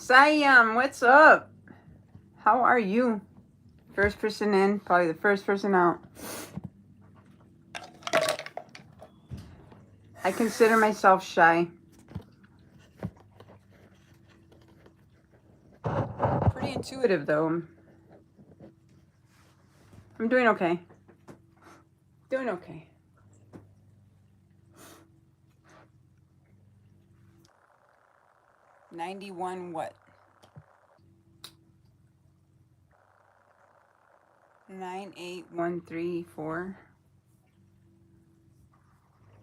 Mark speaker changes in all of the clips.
Speaker 1: Siam, what's up? How are you? First person in, probably the first person out. I consider myself shy. Pretty intuitive though. I'm doing okay. Doing okay. $91 what? 98134.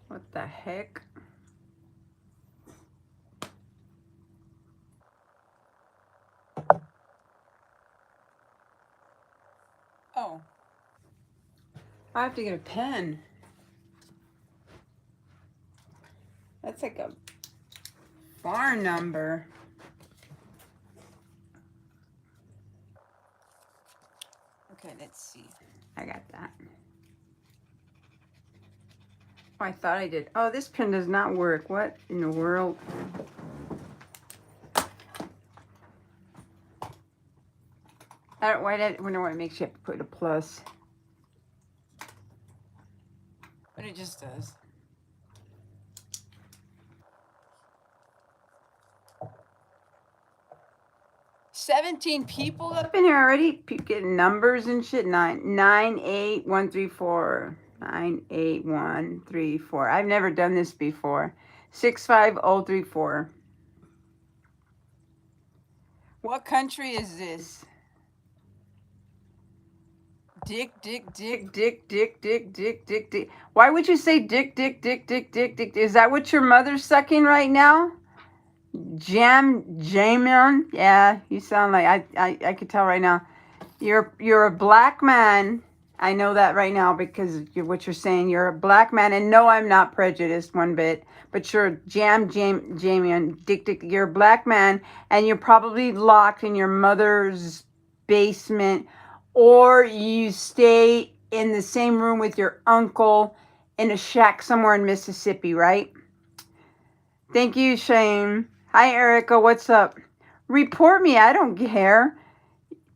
Speaker 1: What the heck? Oh. I have to get a pen. That's like a bar number. Okay, let's see. I got that. Oh, I thought I did. Oh, this pen does not work. What in the world? I wonder why it makes you have to put a plus. But it just does. $17 people up in here already. Getting numbers and shit. 98134. 98134. I've never done this before. 65034. What country is this? Dick. Why would you say dick? Is that what your mother's sucking right now? Jamin? Yeah, you sound like I could tell right now. You're a black man. I know that right now because what you're saying. You're a black man, and no, I'm not prejudiced one bit. But you're Jamin, dick. You're a black man, and you're probably locked in your mother's basement, or you stay in the same room with your uncle in a shack somewhere in Mississippi, right? Thank you, Shane. Hi, Erica. What's up? Report me. I don't care.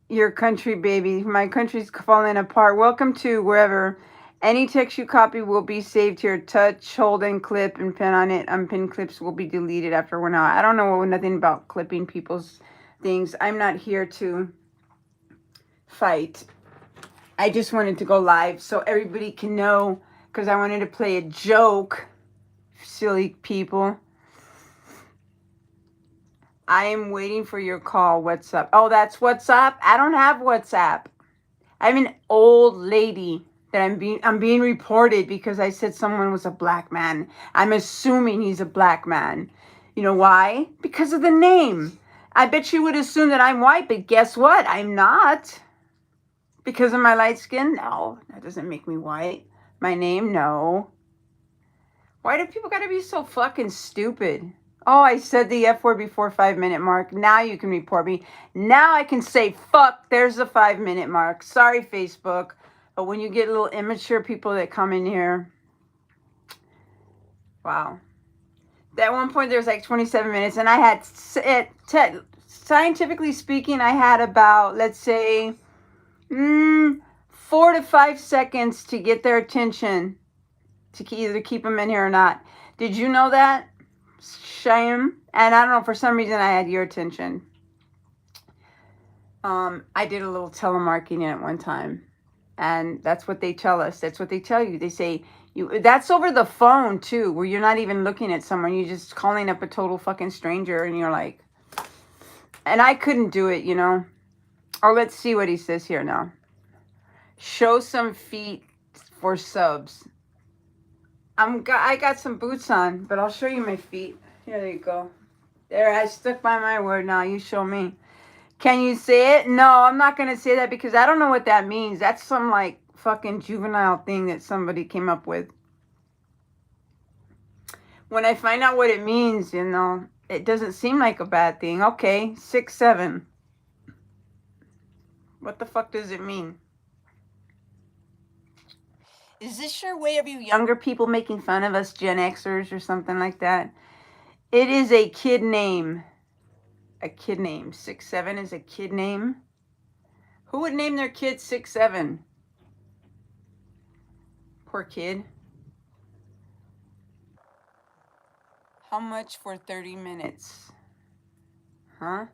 Speaker 1: Your country, baby. My country's falling apart. Welcome to wherever. Any text you copy will be saved here. Touch, hold, and clip, and pin on it. Unpinned clips will be deleted after 1 hour. I don't know nothing about clipping people's things. I'm not here to fight. I just wanted to go live so everybody can know, because I wanted to play a joke. Silly people. I am waiting for your call. What's up? Oh, that's WhatsApp? I don't have WhatsApp. I'm an old lady that I'm being reported because I said someone was a black man. I'm assuming he's a black man. You know why? Because of the name. I bet you would assume that I'm white, but guess what? I'm not. Because of my light skin? No, that doesn't make me white. My name? No. Why do people gotta be so fucking stupid? Oh, I said the F word before 5-minute mark. Now you can report me. Now I can say, fuck, there's the 5-minute mark. Sorry, Facebook. But when you get little immature people that come in here, wow. At one point, there's like 27 minutes, and I had, scientifically speaking, I had about, let's say, 4 to 5 seconds to get their attention, to either keep them in here or not. Did you know that? Shame. And I don't know, for some reason I had your attention. I did a little telemarketing at one time, and that's what they tell us. That's what they tell you. They say that's over the phone too, where you're not even looking at someone. You're just calling up a total fucking stranger, and you're like, and I couldn't do it, you know. Or let's see what he says here now. Show some feet for subs. I got some boots on, but I'll show you my feet. Here you go. There, I stuck by my word now. You show me. Can you say it? No, I'm not going to say that because I don't know what that means. That's some like fucking juvenile thing that somebody came up with. When I find out what it means, you know, it doesn't seem like a bad thing. Okay, 6'7". What the fuck does it mean? Is this your way of you younger people making fun of us Gen Xers or something like that? It is a kid name. a kid name. 6'7" is a kid name. Who would name their kid 6'7"? Poor kid. How much for 30 minutes? Huh?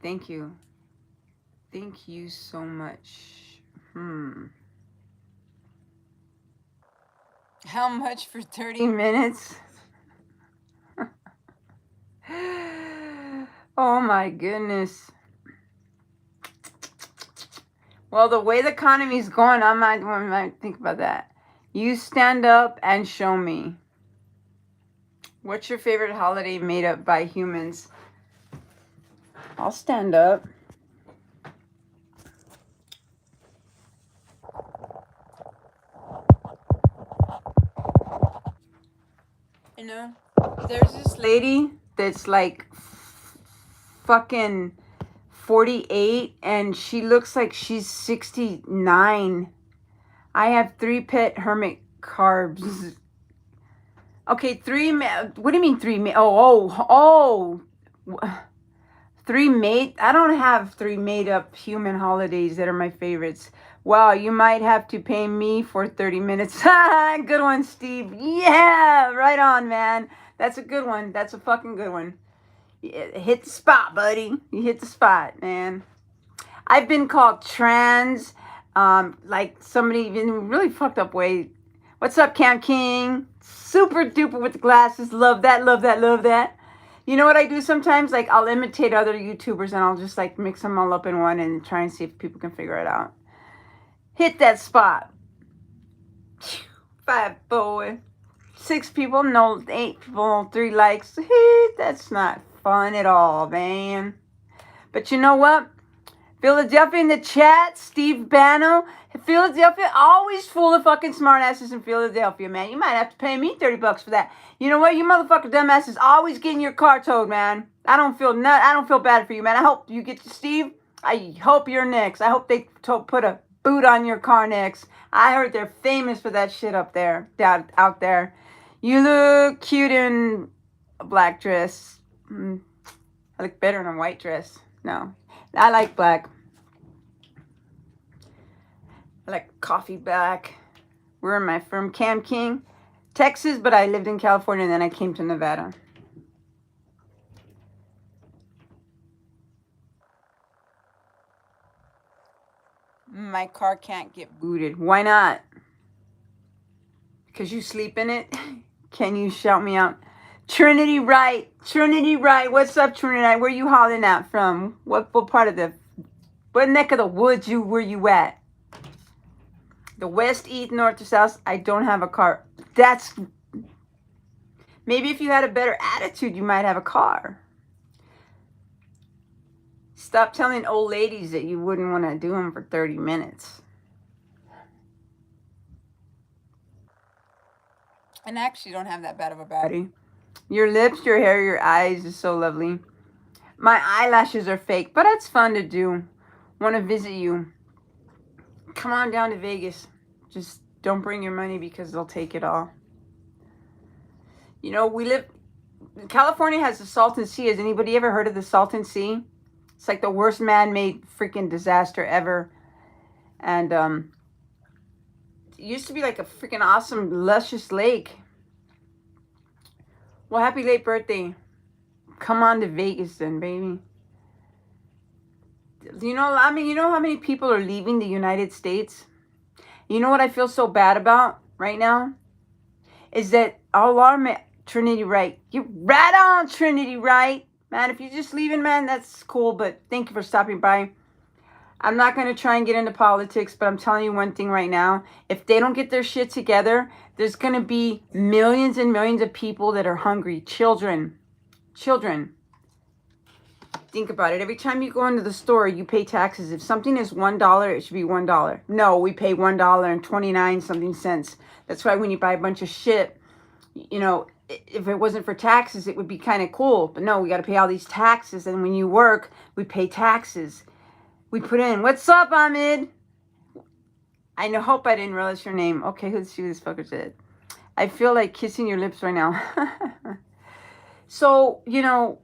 Speaker 1: Thank you. Thank you so much. How much for 30 minutes? Oh my goodness. Well, the way the economy's going, I might think about that. You stand up and show me. What's your favorite holiday made up by humans? I'll stand up. You know, there's this lady that's like fucking 48 and she looks like she's 69. I have 3 pet hermit carbs. Okay, 3. What do you mean 3? Oh. 3 made. I don't have 3 made up human holidays that are my favorites. Wow, you might have to pay me for 30 minutes. Good one, Steve. Yeah, right on, man. That's a good one. That's a fucking good one. Hit the spot, buddy. You hit the spot, man. I've been called trans, like somebody in a really fucked up way. What's up, Cam King? Super duper with the glasses. Love that, love that, love that. You know what I do sometimes? Like, I'll imitate other YouTubers and I'll just like mix them all up in one and try and see if people can figure it out. Hit that spot. 5 boy. 6 people, no 8 people, no 3 likes. That's not fun at all, man. But you know what? Philadelphia in the chat, Steve Bano. Philadelphia, always full of fucking smartasses in Philadelphia, man. You might have to pay me $30 for that. You know what? You motherfucker dumbasses always getting your car towed, man. I don't feel bad for you, man. I hope you get to Steve. I hope you're next. I hope they put a boot on your car next. I heard they're famous for that shit up there, out there. You look cute in a black dress. I look better in a white dress. No, I like black. I like coffee black. Where am I from? Cam King, Texas, but I lived in California and then I came to Nevada. My car can't get booted. Why not? Because you sleep in it? Can you shout me out? Trinity Wright. Trinity Wright. What's up, Trinity? Where you hollering out from? What part of what neck of the woods were you at? The west, east, north, or south? I don't have a car. Maybe if you had a better attitude, you might have a car. Stop telling old ladies that you wouldn't want to do them for 30 minutes. And I actually don't have that bad of a body. Your lips, your hair, your eyes is so lovely. My eyelashes are fake, but it's fun to do. Want to visit you. Come on down to Vegas. Just don't bring your money because they'll take it all. You know, California has the Salton Sea. Has anybody ever heard of the Salton Sea? It's like the worst man-made freaking disaster ever. And it used to be like a freaking awesome, luscious lake. Well, happy late birthday. Come on to Vegas then, baby. You know how many people are leaving the United States? You know what I feel so bad about right now? Is that all our Trinity Wright. You're right on, Trinity Wright. Man, if you're just leaving, man, that's cool. But thank you for stopping by. I'm not going to try and get into politics, but I'm telling you one thing right now. If they don't get their shit together, there's going to be millions and millions of people that are hungry. Children. Think about it. Every time you go into the store, you pay taxes. If something is $1, it should be $1. No, we pay $1.29 something cents. That's why when you buy a bunch of shit, you know, if it wasn't for taxes, it would be kind of cool. But no, we got to pay all these taxes. And when you work, we pay taxes. We put in, what's up, Ahmed? Hope I didn't realize your name. Okay, let's see what this fucker said. I feel like kissing your lips right now. So, you know,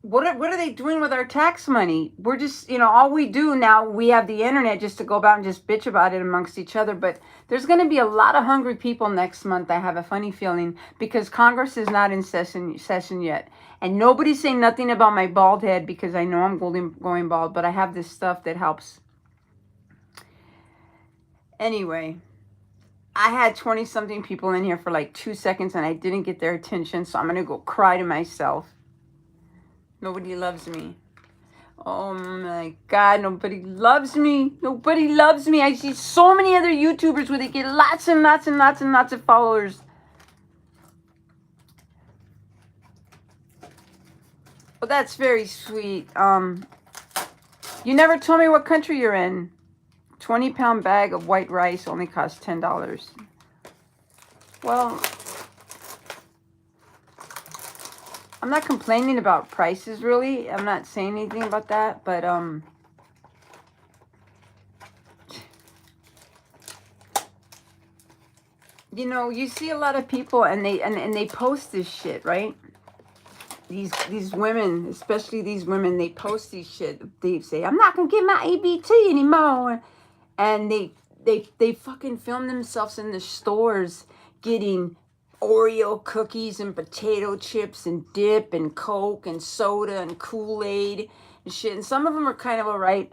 Speaker 1: what are they doing with our tax money? We're just, all we do now, we have the internet just to go about and just bitch about it amongst each other. But there's going to be a lot of hungry people next month. I have a funny feeling, because Congress is not in session yet. And nobody's saying nothing about my bald head, because I know I'm going bald, but I have this stuff that helps. Anyway, I had 20-something people in here for like 2 seconds and I didn't get their attention. So I'm going to go cry to myself. Nobody loves me. Oh my God, nobody loves me. Nobody loves me. I see so many other YouTubers where they get lots and lots and lots and lots of followers. Well, that's very sweet. You never told me what country you're in. 20-pound bag of white rice only costs $10. Well, I'm not complaining about prices, really. I'm not saying anything about that, but you see a lot of people and they post this shit, right? These women, especially these women, they post these shit. They say, I'm not gonna get my ABT anymore, and they fucking film themselves in the stores getting Oreo cookies and potato chips and dip and Coke and soda and Kool-Aid and shit. And some of them are kind of all right.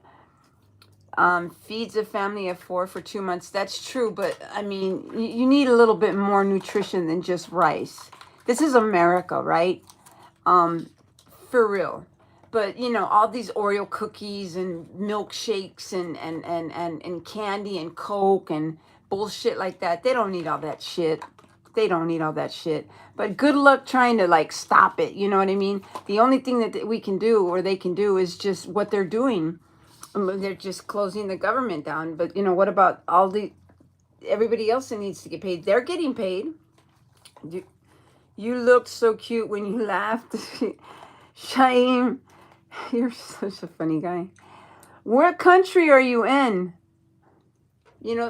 Speaker 1: Feeds a family of 4 for 2 months. That's true, but I mean, you need a little bit more nutrition than just rice. This is America, right? For real. But all these Oreo cookies and milkshakes and candy and Coke and bullshit like that, they don't need all that shit. They don't need all that shit. But good luck trying to like stop it. You know what I mean? The only thing that we can do, or they can do, is just what they're doing. They're just closing the government down. But what about everybody else that needs to get paid? They're getting paid. You looked so cute when you laughed. Shaim, you're such a funny guy. What country are you in?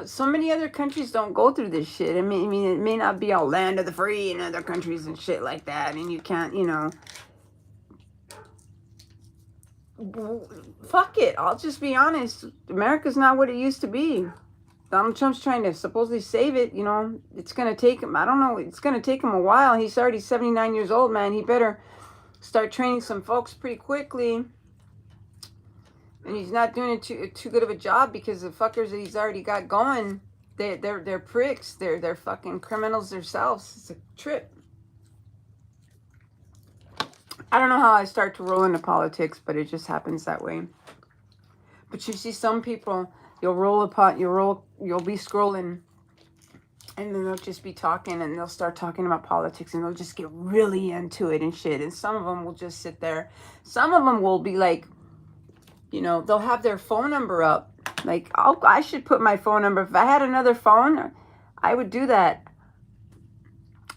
Speaker 1: So many other countries don't go through this shit. I mean, it may not be all land of the free in other countries and shit like that. And you can't, fuck it. I'll just be honest. America's not what it used to be. Donald Trump's trying to supposedly save it. It's going to take him, I don't know, it's going to take him a while. He's already 79 years old, man. He better start training some folks pretty quickly. And he's not doing too good of a job, because the fuckers that he's already got going, they're pricks. They're fucking criminals themselves. It's a trip. I don't know how I start to roll into politics, but it just happens that way. But you see some people, you'll be scrolling, and then they'll just be talking, and they'll start talking about politics, and they'll just get really into it and shit. And some of them will just sit there. Some of them will be like, they'll have their phone number up. Like, I should put my phone number. If I had another phone, I would do that.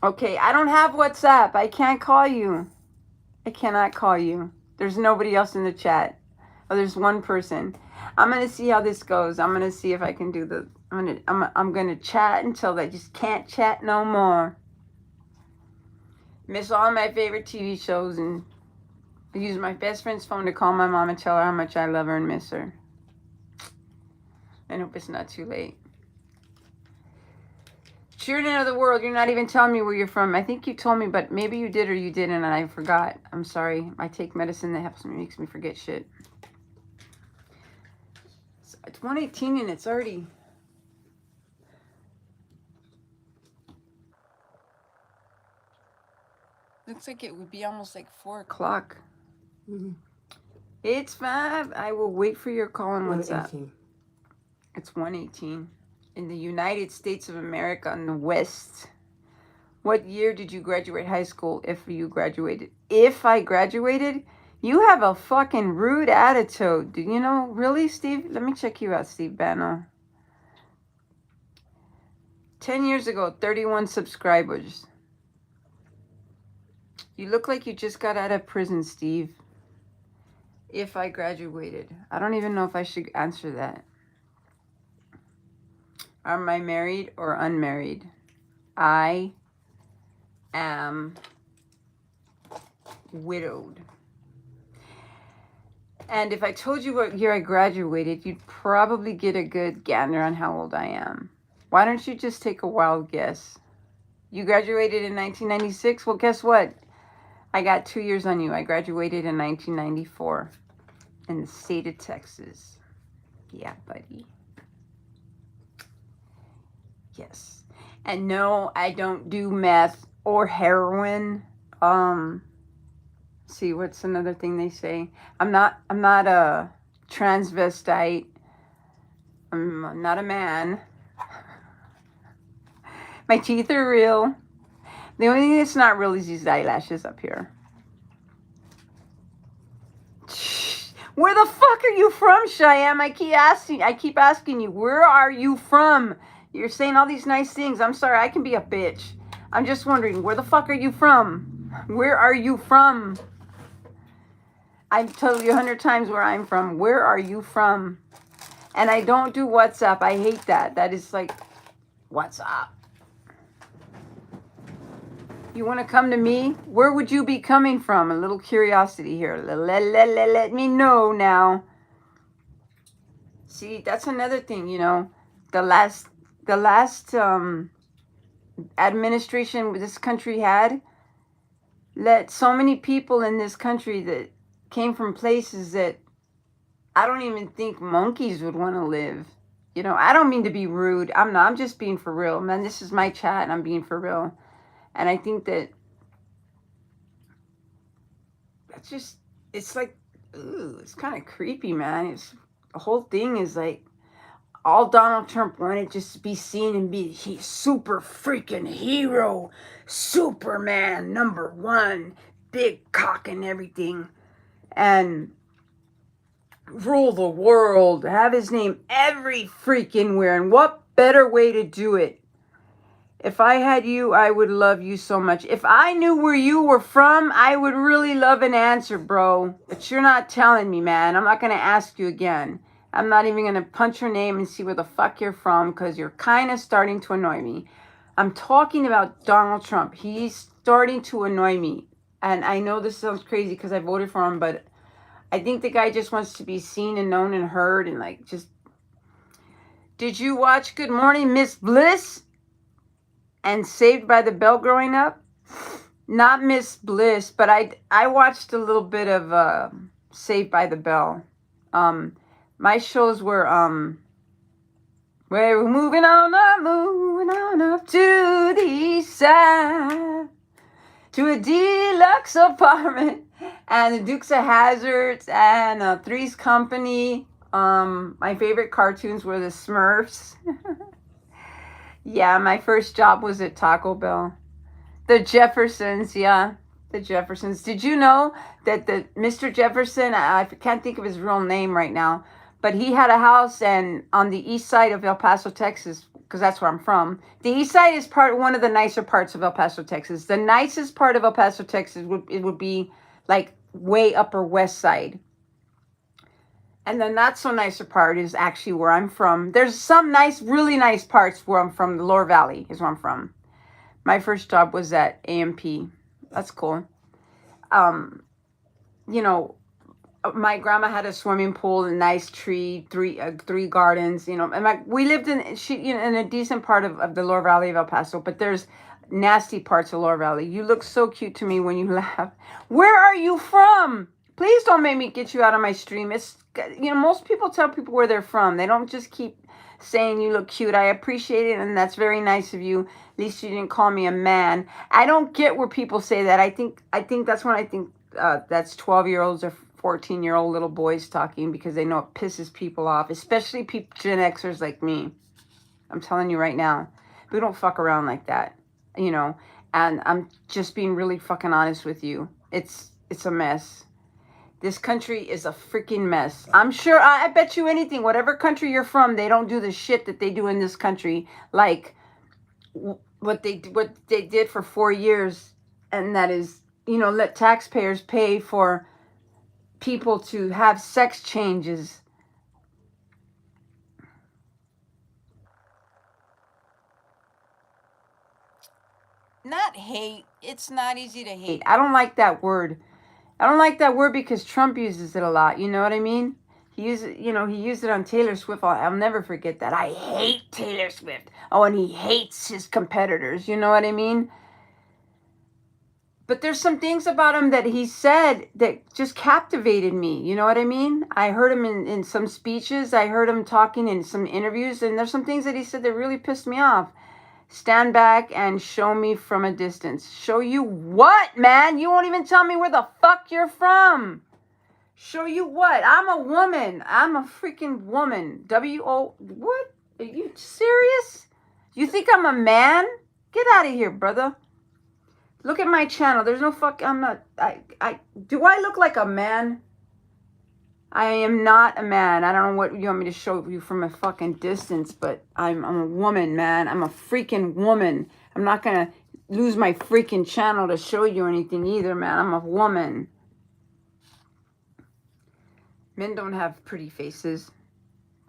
Speaker 1: Okay, I don't have WhatsApp. I can't call you. I cannot call you. There's nobody else in the chat. Oh, there's one person. I'm going to see how this goes. I'm going to see if I can do I'm going to chat until they just can't chat no more. Miss all my favorite TV shows, and I use my best friend's phone to call my mom and tell her how much I love her and miss her. I hope it's not too late. Cheering into the world. You're not even telling me where you're from. I think you told me, but maybe you did or you didn't, and I forgot. I'm sorry. I take medicine that makes me forget shit. It's 1:18 and it's already... Looks like it would be almost like 4 o'clock. Mm-hmm. It's 5. I will wait for your call on WhatsApp. It's 1:18 in the United States of America in the West. What year did you graduate high school? If you graduated. If I graduated? You have a fucking rude attitude. Do you know? Really, Steve? Let me check you out, Steve Banno. 10 years ago, 31 subscribers. You look like you just got out of prison, Steve. If I graduated. I don't even know if I should answer that. Am I married or unmarried? I am widowed. And if I told you what year I graduated, you'd probably get a good gander on how old I am. Why don't you just take a wild guess? You graduated in 1996? Well, guess what? I got 2 years on you. I graduated in 1994 in the state of Texas. Yeah, buddy. Yes. And no, I don't do meth or heroin. See, what's another thing they say? I'm not a transvestite. I'm not a man. My teeth are real. The only thing that's not real is these eyelashes up here. Where the fuck are you from, Cheyenne? I keep asking you, where are you from? You're saying all these nice things. I'm sorry, I can be a bitch. I'm just wondering, where the fuck are you from? Where are you from? I've told you 100 times where I'm from. Where are you from? And I don't do WhatsApp. I hate that. That is like, WhatsApp. You want to come to me? Where would you be coming from? A little curiosity here. Let me know now. See, that's another thing, you know. The last administration this country had let so many people in this country that came from places that I don't even think monkeys would want to live. You know, I don't mean to be rude. I'm not. I'm just being for real. Man, this is my chat and I'm being for real. And I think that that's just, it's like, ooh, it's kind of creepy, man. It's, the whole thing is like, all Donald Trump wanted just to be seen and be super freaking hero, Superman, #1, big cock and everything, and rule the world, have his name every freaking where. And what better way to do it? If I had you, I would love you so much. If I knew where you were from, I would really love an answer, bro. But you're not telling me, man. I'm not going to ask you again. I'm not even going to punch your name and see where the fuck you're from because you're kind of starting to annoy me. I'm talking about Donald Trump. He's starting to annoy me. And I know this sounds crazy because I voted for him, but I think the guy just wants to be seen and known and heard and like just... Did you watch Good Morning Miss Bliss and Saved by the Bell growing up? Not Miss Bliss, but I watched a little bit of Saved by the Bell. My shows were we're moving on up to the east side to a deluxe apartment and the Dukes of Hazzards and Three's Company. My favorite cartoons were the Smurfs. Yeah, my first job was at Taco Bell. The Jeffersons, yeah. The Jeffersons. Did you know that the Mr. Jefferson, I can't think of his real name right now, but he had a house and on the east side of El Paso, Texas, because that's where I'm from. The east side is one of the nicer parts of El Paso, Texas. The nicest part of El Paso, Texas would be like way upper west side. And the not so nicer part is actually where I'm from. There's some nice, really nice parts where I'm from. The Lower Valley is where I'm from. My first job was at AMP. That's cool. You know, my grandma had a swimming pool, a nice tree, three gardens. You know, and we lived in in a decent part of the Lower Valley of El Paso. But there's nasty parts of Lower Valley. You look so cute to me when you laugh. Where are you from? Please don't make me get you out of my stream. It's, you know, most people tell people where they're from. They don't just keep saying you look cute. I appreciate it, and that's very nice of you. At least you didn't call me a man. I don't get where people say that. I think that's when I think that's 12-year-olds or 14-year-old little boys talking because they know it pisses people off, especially Gen Xers like me. I'm telling you right now, we don't fuck around like that, you know. And I'm just being really fucking honest with you. It's a mess. This country is a freaking mess. I'm sure, I bet you anything, whatever country you're from, they don't do the shit that they do in this country. Like what they did for 4 years. And that is, you know, let taxpayers pay for people to have sex changes. Not hate. It's not easy to hate. I don't like that word. I don't like that word because Trump uses it a lot. You know what I mean? He used it on Taylor Swift. I'll never forget that. I hate Taylor Swift. Oh, and he hates his competitors. You know what I mean? But there's some things about him that he said that just captivated me. You know what I mean? I heard him in some speeches. I heard him talking in some interviews. And there's some things that he said that really pissed me off. Stand back and show me from a distance. Show you what, man? You won't even tell me where the fuck you're from. Show you what? I'm a woman. I'm a freaking woman. W-O... What? Are you serious? You think I'm a man? Get out of here, brother. Look at my channel. There's no fuck... I'm not... Do I look like a man? I am not a man. I don't know what you want me to show you from a fucking distance, but I'm a woman, man. I'm a freaking woman. I'm not gonna lose my freaking channel to show you anything either, man. I'm a woman. Men don't have pretty faces.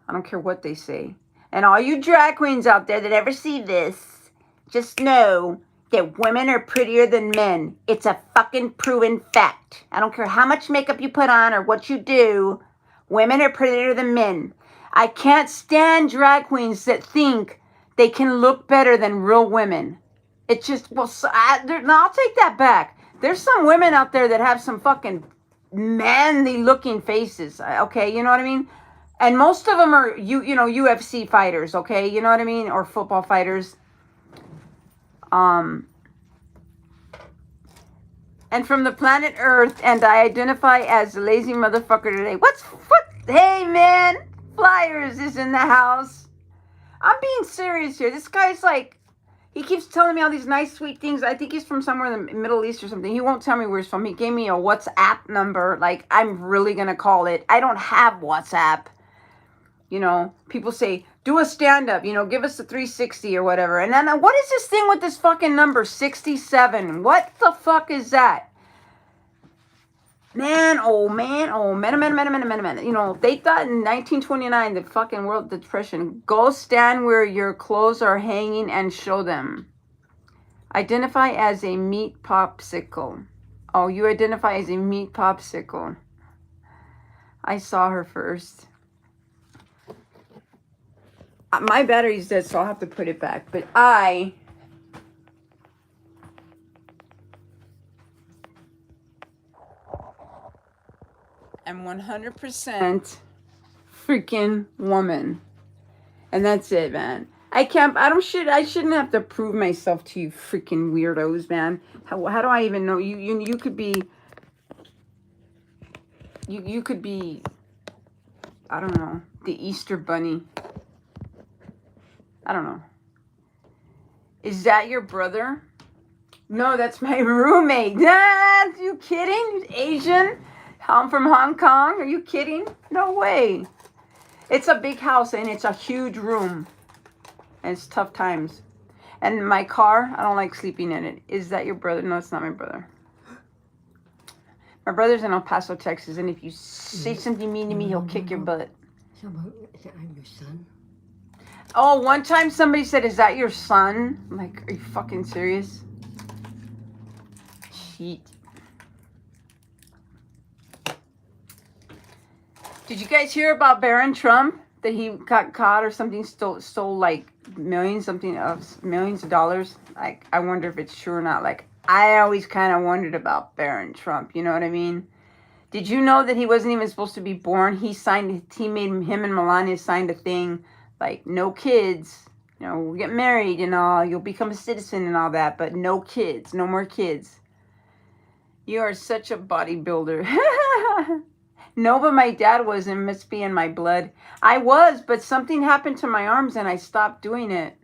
Speaker 1: I don't care what they say. And all you drag queens out there that ever see this, just know that women are prettier than men. It's a fucking proven fact. I don't care how much makeup you put on or what you do. Women are prettier than men. I can't stand drag queens that think they can look better than real women. It just, well, I'll take that back. There's some women out there that have some fucking manly looking faces. Okay, you know what I mean? And most of them are, UFC fighters, okay? You know what I mean? Or football fighters. And from the planet Earth, and I identify as a lazy motherfucker today. What? Hey, man, Flyers is in the house. I'm being serious here. This guy's like, he keeps telling me all these nice, sweet things. I think he's from somewhere in the Middle East or something. He won't tell me where he's from. He gave me a WhatsApp number. Like, I'm really going to call it. I don't have WhatsApp. You know, people say, do a stand-up, give us a 360 or whatever. And then, what is this thing with this fucking number, 67? What the fuck is that? Man. They thought in 1929, the fucking World Depression, go stand where your clothes are hanging and show them. Identify as a meat popsicle. Oh, you identify as a meat popsicle. I saw her first. My battery's dead, so I'll have to put it back. But I am 100% freaking woman. And that's it, man. I shouldn't have to prove myself to you freaking weirdos, man. How do I even know? You could be, you could be, I don't know, the Easter Bunny. I don't know. Is that your brother? No, that's my roommate. Are you kidding? He's Asian. I'm from Hong Kong. Are you kidding? No way. It's a big house and it's a huge room. And it's tough times. And my car, I don't like sleeping in it. Is that your brother? No, it's not my brother. My brother's in El Paso, Texas. And if you say something mean to me, he'll kick your butt.
Speaker 2: I'm your son.
Speaker 1: Oh, one time somebody said, is that your son? I'm like, are you fucking serious? Shit. Did you guys hear about Barron Trump? That he got caught or something, stole like millions of dollars? Like, I wonder if it's true or not. Like, I always kind of wondered about Barron Trump. You know what I mean? Did you know that he wasn't even supposed to be born? Him and Melania signed a thing, like, no kids. We'll get married and all. You'll become a citizen and all that, but no kids. No more kids. You are such a bodybuilder. No, but my dad was, and must be in my blood. I was, but something happened to my arms and I stopped doing it.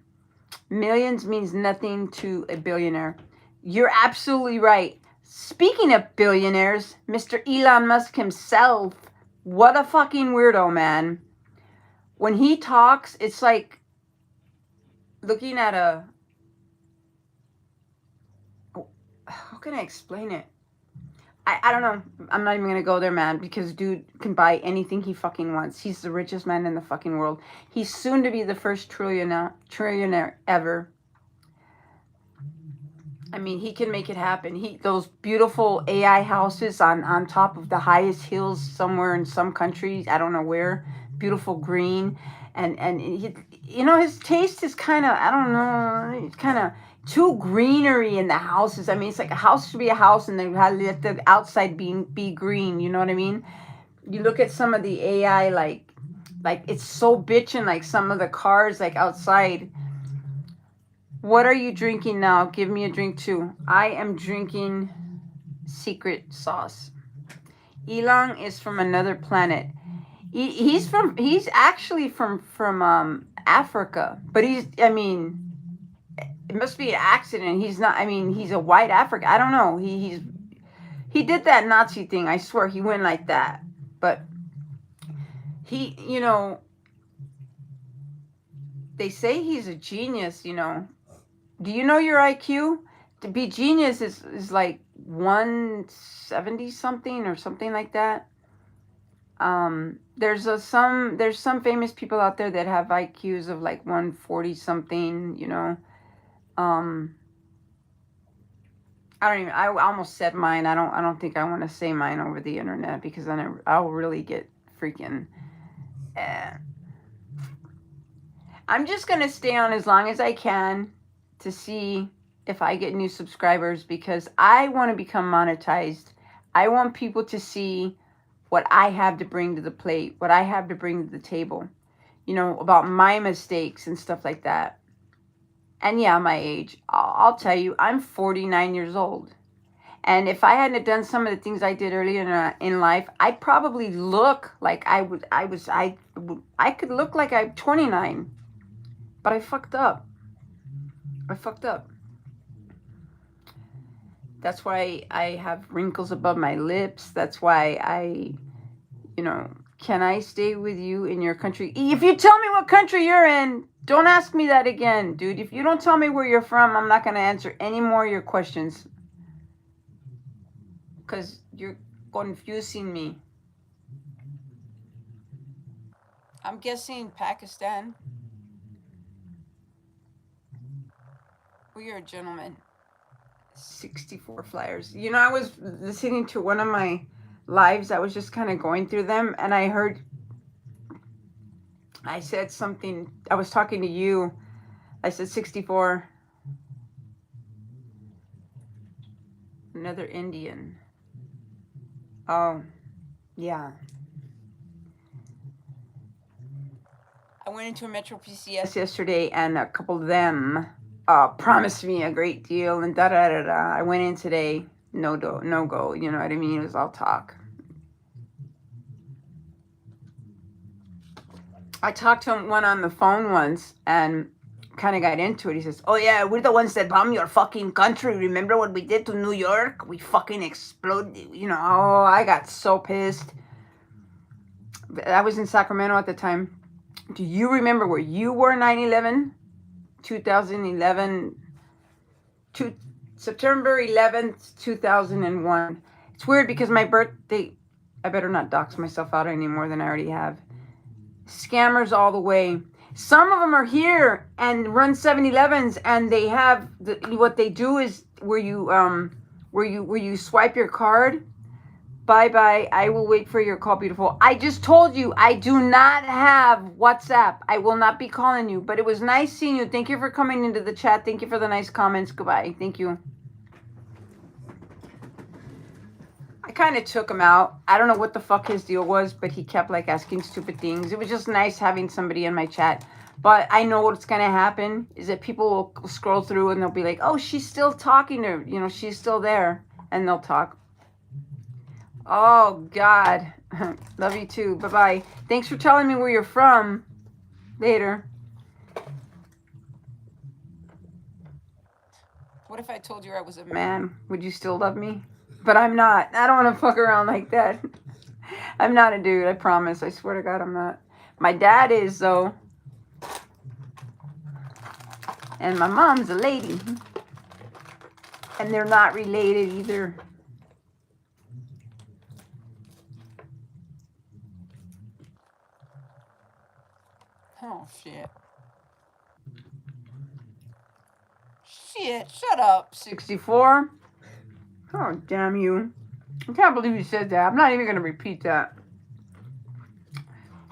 Speaker 1: Millions means nothing to a billionaire. You're absolutely right. Speaking of billionaires, Mr. Elon Musk himself, what a fucking weirdo, man. When he talks, it's like looking at how can I explain it? I don't know. I'm not even going to go there, man, because dude can buy anything he fucking wants. He's the richest man in the fucking world. He's soon to be the first trillionaire ever. I mean, he can make it happen. Those beautiful AI houses on top of the highest hills somewhere in some countries, I don't know where, beautiful green, and his taste is kind of, I don't know, it's kind of too greenery in the houses. I mean, it's like a house should be a house, and then let the outside be green. You know what I mean? You look at some of the AI, like it's so bitchin', like some of the cars like outside. What are you drinking now? Give me a drink too. I am drinking secret sauce. Ilang is from another planet. He's actually from Africa, but I mean, it must be an accident. He's not, I mean, he's a white African. I don't know. He did that Nazi thing. I swear he went like that. But he, they say he's a genius, Do you know your IQ? To be genius is like 170 something or something like that. There's some famous people out there that have IQs of like 140 something. Um, I almost said mine. I don't think I want to say mine over the internet because then I'll really get freaking. Eh. I'm just gonna stay on as long as I can to see if I get new subscribers because I want to become monetized. I want people to see what I have to bring to the plate, what I have to bring to the table, about my mistakes and stuff like that. And yeah, my age. I'll tell you, I'm 49 years old. And if I hadn't done some of the things I did earlier in life, I'd probably look like I could look like I'm 29. But I fucked up. That's why I have wrinkles above my lips. That's why can I stay with you in your country? If you tell me what country you're in, don't ask me that again, dude. If you don't tell me where you're from, I'm not going to answer any more of your questions. Because you're confusing me. I'm guessing Pakistan. We are a gentleman. 64 flyers. I was listening to one of my lives. I was just kind of going through them, and I said something. I was talking to you. I said 64. Another Indian. Oh, yeah. I went into a Metro PCS yesterday, and a couple of them promised me a great deal, and da da da da. I went in today, no go. You know what I mean? It was all talk. I talked to one on the phone once, and kind of got into it. He says, "Oh yeah, we're the ones that bombed your fucking country. Remember what we did to New York? We fucking exploded. Oh, I got so pissed. I was in Sacramento at the time. Do you remember where you were 9/11? 2011, September 11th, 2001. It's weird because my birthday, I better not dox myself out any more than I already have. Scammers all the way. Some of them are here and run 7-Elevens, and they have what they do is where you swipe your card. Bye. I will wait for your call, beautiful. I just told you I do not have WhatsApp. I will not be calling you, but it was nice seeing you. Thank you for coming into the chat. Thank you for the nice comments. Goodbye. Thank you. I kind of took him out. I don't know what the fuck his deal was, but he kept like asking stupid things. It was just nice having somebody in my chat. But I know what's going to happen is that people will scroll through and they'll be like, oh, she's still talking to her. She's still there. And they'll talk. Oh, God. Love you too. Bye-bye. Thanks for telling me where you're from. Later. What if I told you I was a man? Would you still love me? But I'm not. I don't want to fuck around like that. I'm not a dude. I promise. I swear to God, I'm not. My dad is, though. And my mom's a lady. And they're not related either. Oh, shit. Shit, shut up. 64. Oh, damn you. I can't believe you said that. I'm not even going to repeat that.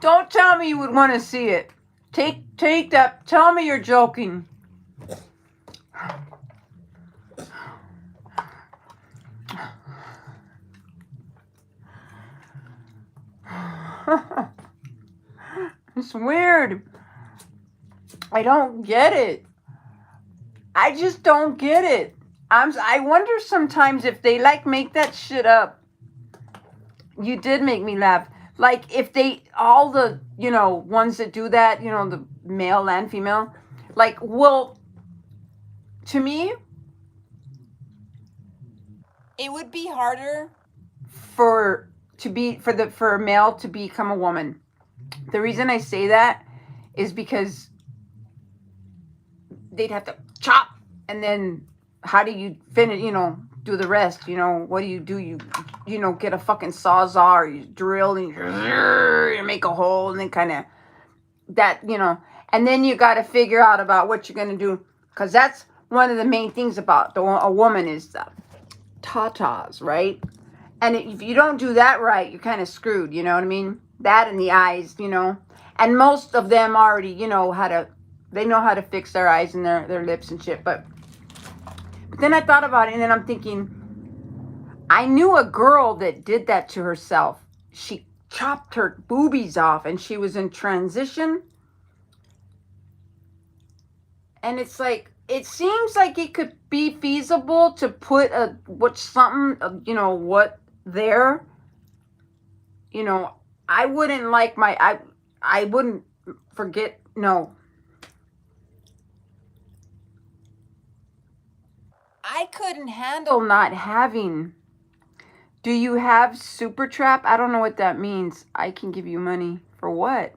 Speaker 1: Don't tell me you would want to see it. Take that. Tell me you're joking. It's weird. I don't get it. I just don't get it. I wonder sometimes if they like make that shit up. You did make me laugh. Like if they all the ones that do that, the male and female, like, well, to me, it would be harder for a male to become a woman. The reason I say that is because they'd have to chop, and then how do you finish, do the rest? What do? You get a fucking sawzall, or you drill and you make a hole, and then kind of that, and then you got to figure out about what you're going to do, because that's one of the main things about a woman is the tatas, right? And if you don't do that right, you're kind of screwed, you know what I mean? That and the eyes, and most of them already, they know how to fix their eyes and their lips and shit. But then I thought about it, and then I'm thinking, I knew a girl that did that to herself. She chopped her boobies off, and she was in transition. And it's like, it seems like it could be feasible to put what there. I wouldn't like I wouldn't forget, no. I couldn't handle not having. Do you have Super Trap? I don't know what that means. I can give you money. For what?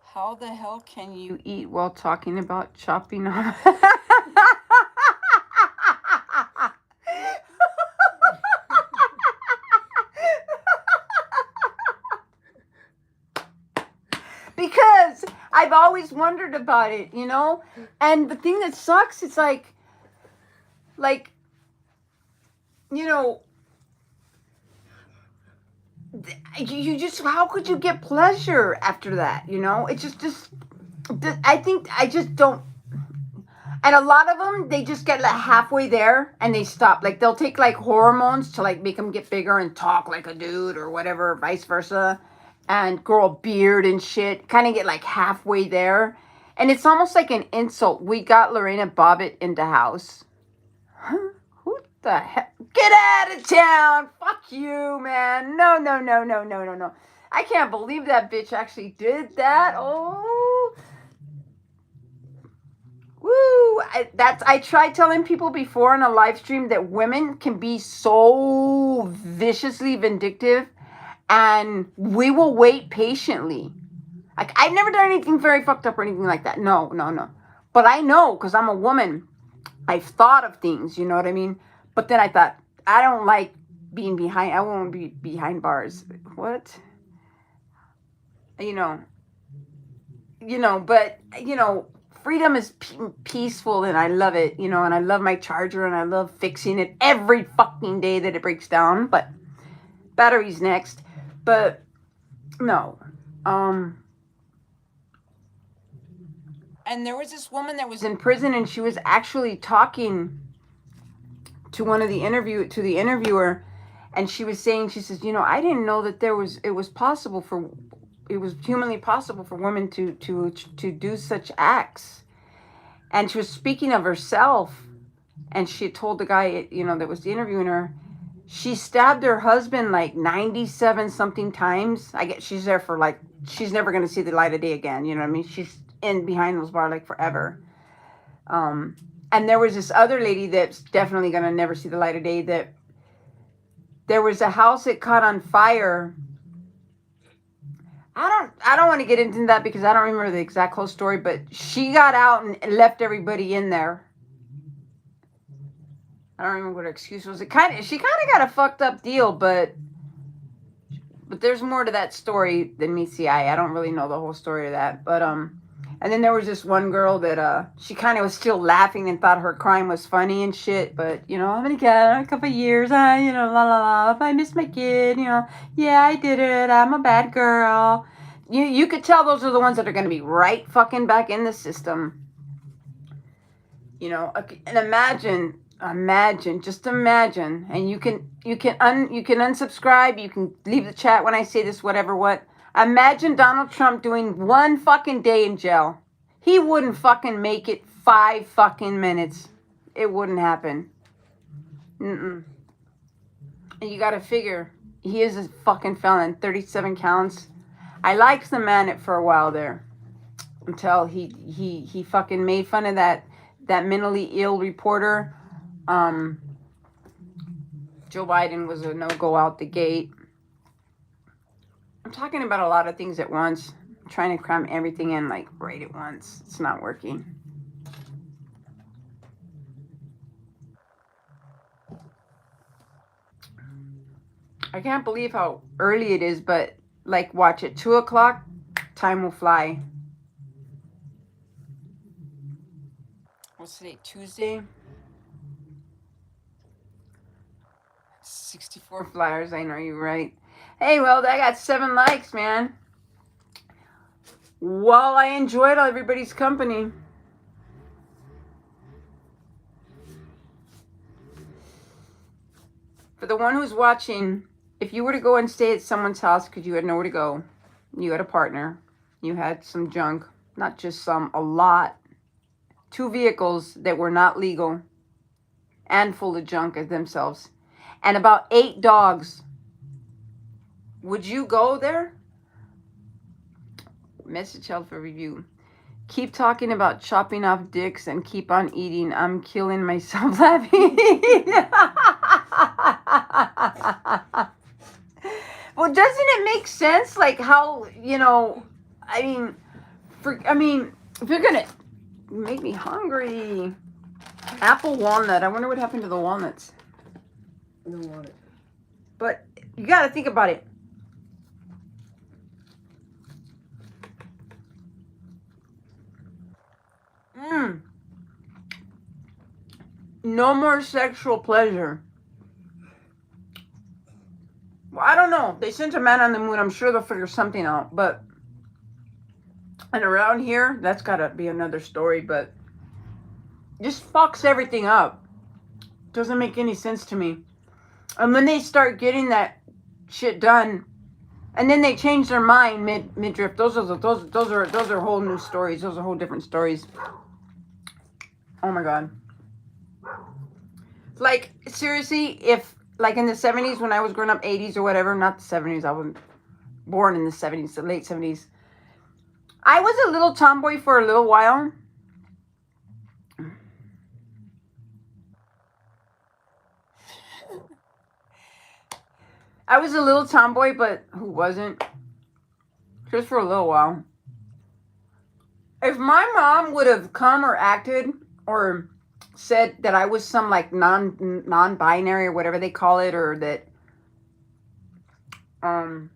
Speaker 1: How the hell can you eat while talking about chopping off? Because I've always wondered about it, And the thing that sucks, it's like, you just, how could you get pleasure after that? It's just, I think I just don't. And a lot of them, they just get like halfway there and they stop. Like they'll take like hormones to like make them get bigger and talk like a dude or whatever, vice versa. And grow a beard and shit. Kind of get like halfway there. And it's almost like an insult. We got Lorena Bobbitt in the house. Huh? Who the heck? Get out of town. Fuck you, man. No. I can't believe that bitch actually did that. Oh. Woo. I tried telling people before in a live stream that women can be so viciously vindictive, and we will wait patiently. Like, I've never done anything very fucked up or anything like that. No. But I know, because I'm a woman, I've thought of things, you know what I mean? But then I thought, I don't like being behind, I won't be behind bars. What? But, freedom is peaceful, and I love it, and I love my charger, and I love fixing it every fucking day that it breaks down. But batteries next. But no. And there was this woman that was in prison, and she was actually talking to the interviewer, and she was saying, she says, I didn't know that it was humanly possible for women to do such acts. And she was speaking of herself, and she had told the guy, that was interviewing her, she stabbed her husband like 97 something times. I guess she's there for like, she's never going to see the light of day again. You know what I mean? She's in behind those bars like forever. And there was this other lady that's definitely going to never see the light of day, that there was a house that caught on fire. I don't want to get into that because I don't remember the exact whole story, but she got out and left everybody in there. I don't remember what her excuse was. She kind of got a fucked up deal, but there's more to that story than meets the eye. I don't really know the whole story of that, but And then there was this one girl that she kind of was still laughing and thought her crime was funny and shit. But, you know, I'm going to get a couple of years. You know, la la la. If I miss my kid, you know, yeah, I did it. I'm a bad girl. You could tell those are the ones that are going to be right fucking back in the system. You know, and just imagine. And you can unsubscribe. You can leave the chat when I say this, whatever, what. Imagine Donald Trump doing one fucking day in jail. He wouldn't fucking make it 5 fucking minutes. It wouldn't happen. And you gotta figure, he is a fucking felon. 37 counts. I liked the man for a while there. Until he fucking made fun of that mentally ill reporter. Joe Biden was a no-go out the gate. I'm talking about a lot of things at once. I'm trying to cram everything in like right at once. It's not working. I can't believe how early it is, but like watch it. 2 o'clock, time will fly. What's today? Tuesday? 64 flyers. I know you're right. Hey, well, I got 7 likes, man. Well, I enjoyed everybody's company. For the one who's watching, if you were to go and stay at someone's house because you had nowhere to go, you had a partner, you had some junk, not just some, a lot, 2 vehicles that were not legal and full of junk as themselves, and about 8 dogs, would you go there? Message held for review. Keep talking about chopping off dicks and keep on eating. I'm killing myself laughing. Well, doesn't it make sense? Like how, you know, I mean, if you're gonna make me hungry. Apple walnut. I wonder what happened to the walnuts.
Speaker 2: I don't want it.
Speaker 1: But you got to think about it. No more sexual pleasure. Well, I don't know. They sent a man on the moon. I'm sure they'll figure something out. But, and around here, that's got to be another story. But just fucks everything up. Doesn't make any sense to me. And when they start getting that shit done, and then they change their mind mid-drift, those are whole new stories. Those are whole different stories. Oh my God. Like, seriously, if, like in the 70s when I was growing up, 80s or whatever, not the 70s, I wasn't born in the 70s, the late 70s. I was a little tomboy for a little while. I was a little tomboy, but who wasn't? Just for a little while. If my mom would have come or acted or said that I was some like non-binary or whatever they call it, or that or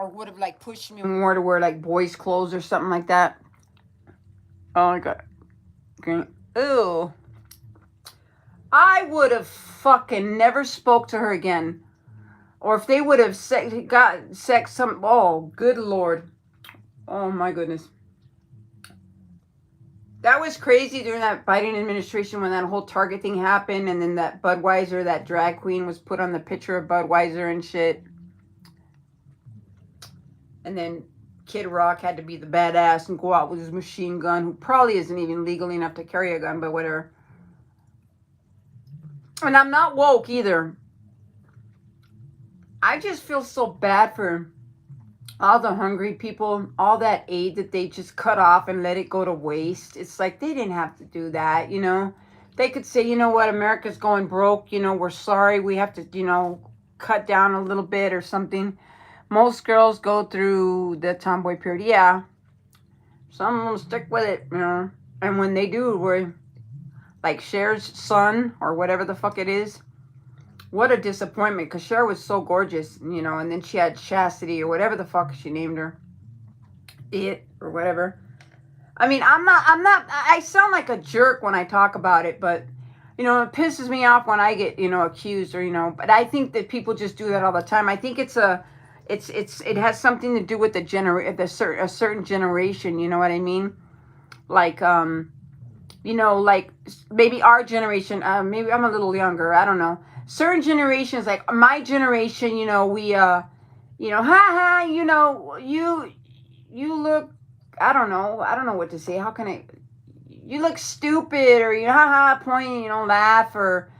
Speaker 1: would have like pushed me more to wear like boys' clothes or something like that. Oh my God. Okay. Ew. I would have fucking never spoke to her again. Or if they would have got sex some, oh, good Lord. Oh my goodness. That was crazy during that Biden administration when that whole Target thing happened, and then that Budweiser, that drag queen, was put on the picture of Budweiser and shit. And then Kid Rock had to be the badass and go out with his machine gun, who probably isn't even legal enough to carry a gun, but whatever. And I'm not woke either. I just feel so bad for all the hungry people, all that aid that they just cut off and let it go to waste. It's like they didn't have to do that, you know. They could say, you know what, America's going broke, you know, we're sorry, we have to, you know, cut down a little bit or something. Most girls go through the tomboy period. Yeah, some of them stick with it, you know. And when they do, we're like Cher's son or whatever the fuck it is. What a disappointment, because Cher was so gorgeous, you know, and then she had Chastity or whatever the fuck she named her. it or whatever. I mean, I sound like a jerk when I talk about it, but, you know, it pisses me off when I get, you know, accused or, you know, but I think that people just do that all the time. I think it has something to do with a certain generation, you know what I mean? Like, you know, like maybe our generation, maybe I'm a little younger, I don't know. Certain generations, like my generation, you know, you know, ha ha, you know, you look, I don't know what to say. How can I, you look stupid, or you know, ha ha, point, you know, laugh, or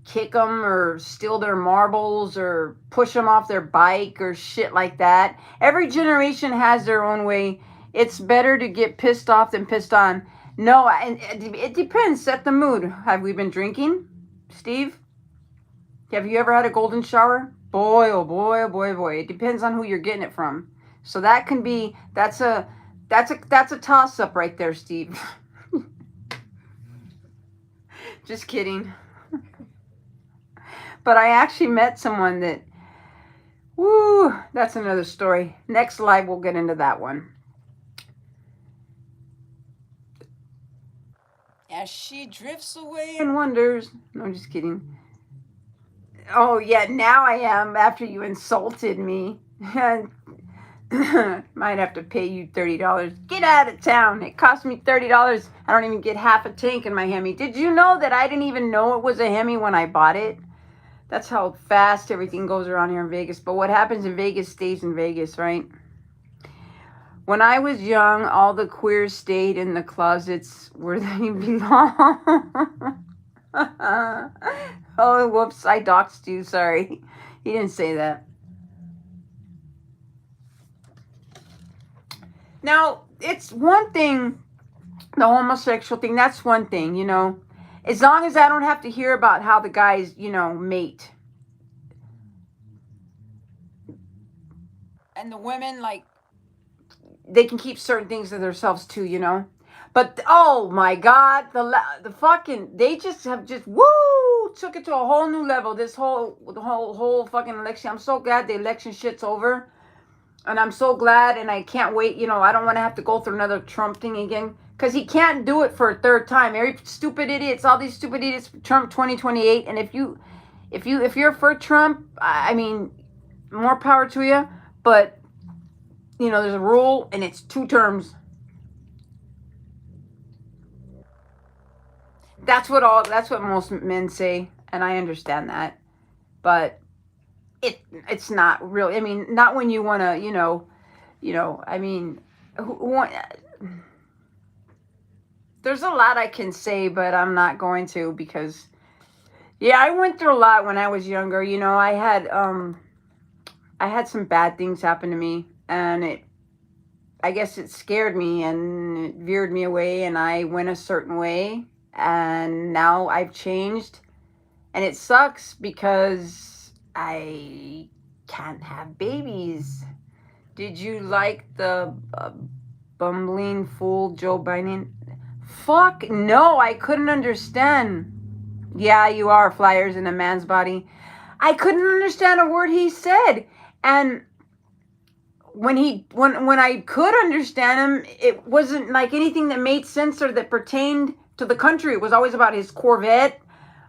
Speaker 1: kick them, or steal their marbles, or push them off their bike, or shit like that. Every generation has their own way. It's better to get pissed off than pissed on. No, and it depends. Set the mood. Have we been drinking, Steve? Have you ever had a golden shower? Boy, oh boy, oh boy, oh boy. It depends on who you're getting it from. So that can be, that's a toss up right there, Steve. Just kidding. But I actually met someone that, woo, that's another story. Next live, we'll get into that one. As she drifts away and wonders. No, just kidding. Oh, yeah, now I am after you insulted me. Might have to pay you $30. Get out of town. It cost me $30. I don't even get half a tank in my Hemi. Did you know that I didn't even know it was a Hemi when I bought it? That's how fast everything goes around here in Vegas. But what happens in Vegas stays in Vegas, right? When I was young, all the queers stayed in the closets where they belong. Oh, whoops. I doxed you. Sorry. He didn't say that. Now, it's one thing, the homosexual thing, that's one thing, you know. As long as I don't have to hear about how the guys, you know, mate. And the women, like, they can keep certain things to themselves too, you know. But, oh my God, the fucking, they just have just, woo, took it to a whole new level. The whole fucking election. I'm so glad the election shit's over. And I'm so glad, and I can't wait. You know, I don't want to have to go through another Trump thing again, because he can't do it for a third time. Every stupid idiots, all these stupid idiots, Trump 2028. And if you're for Trump, I mean, more power to you. But you know, there's a rule, and it's 2 terms. That's what most men say, and I understand that. But it's not really. I mean, not when you want to, you know. I mean, there's a lot I can say, but I'm not going to, because, yeah, I went through a lot when I was younger. You know, I had some bad things happen to me, and I guess it scared me and it veered me away, and I went a certain way, and now I've changed, and it sucks because I can't have babies. Did you like the bumbling fool Joe Biden? Fuck no, I couldn't understand. Yeah, you are flyers in a man's body. I couldn't understand a word he said. And when I could understand him, it wasn't like anything that made sense or that pertained to the country. It was always about his Corvette,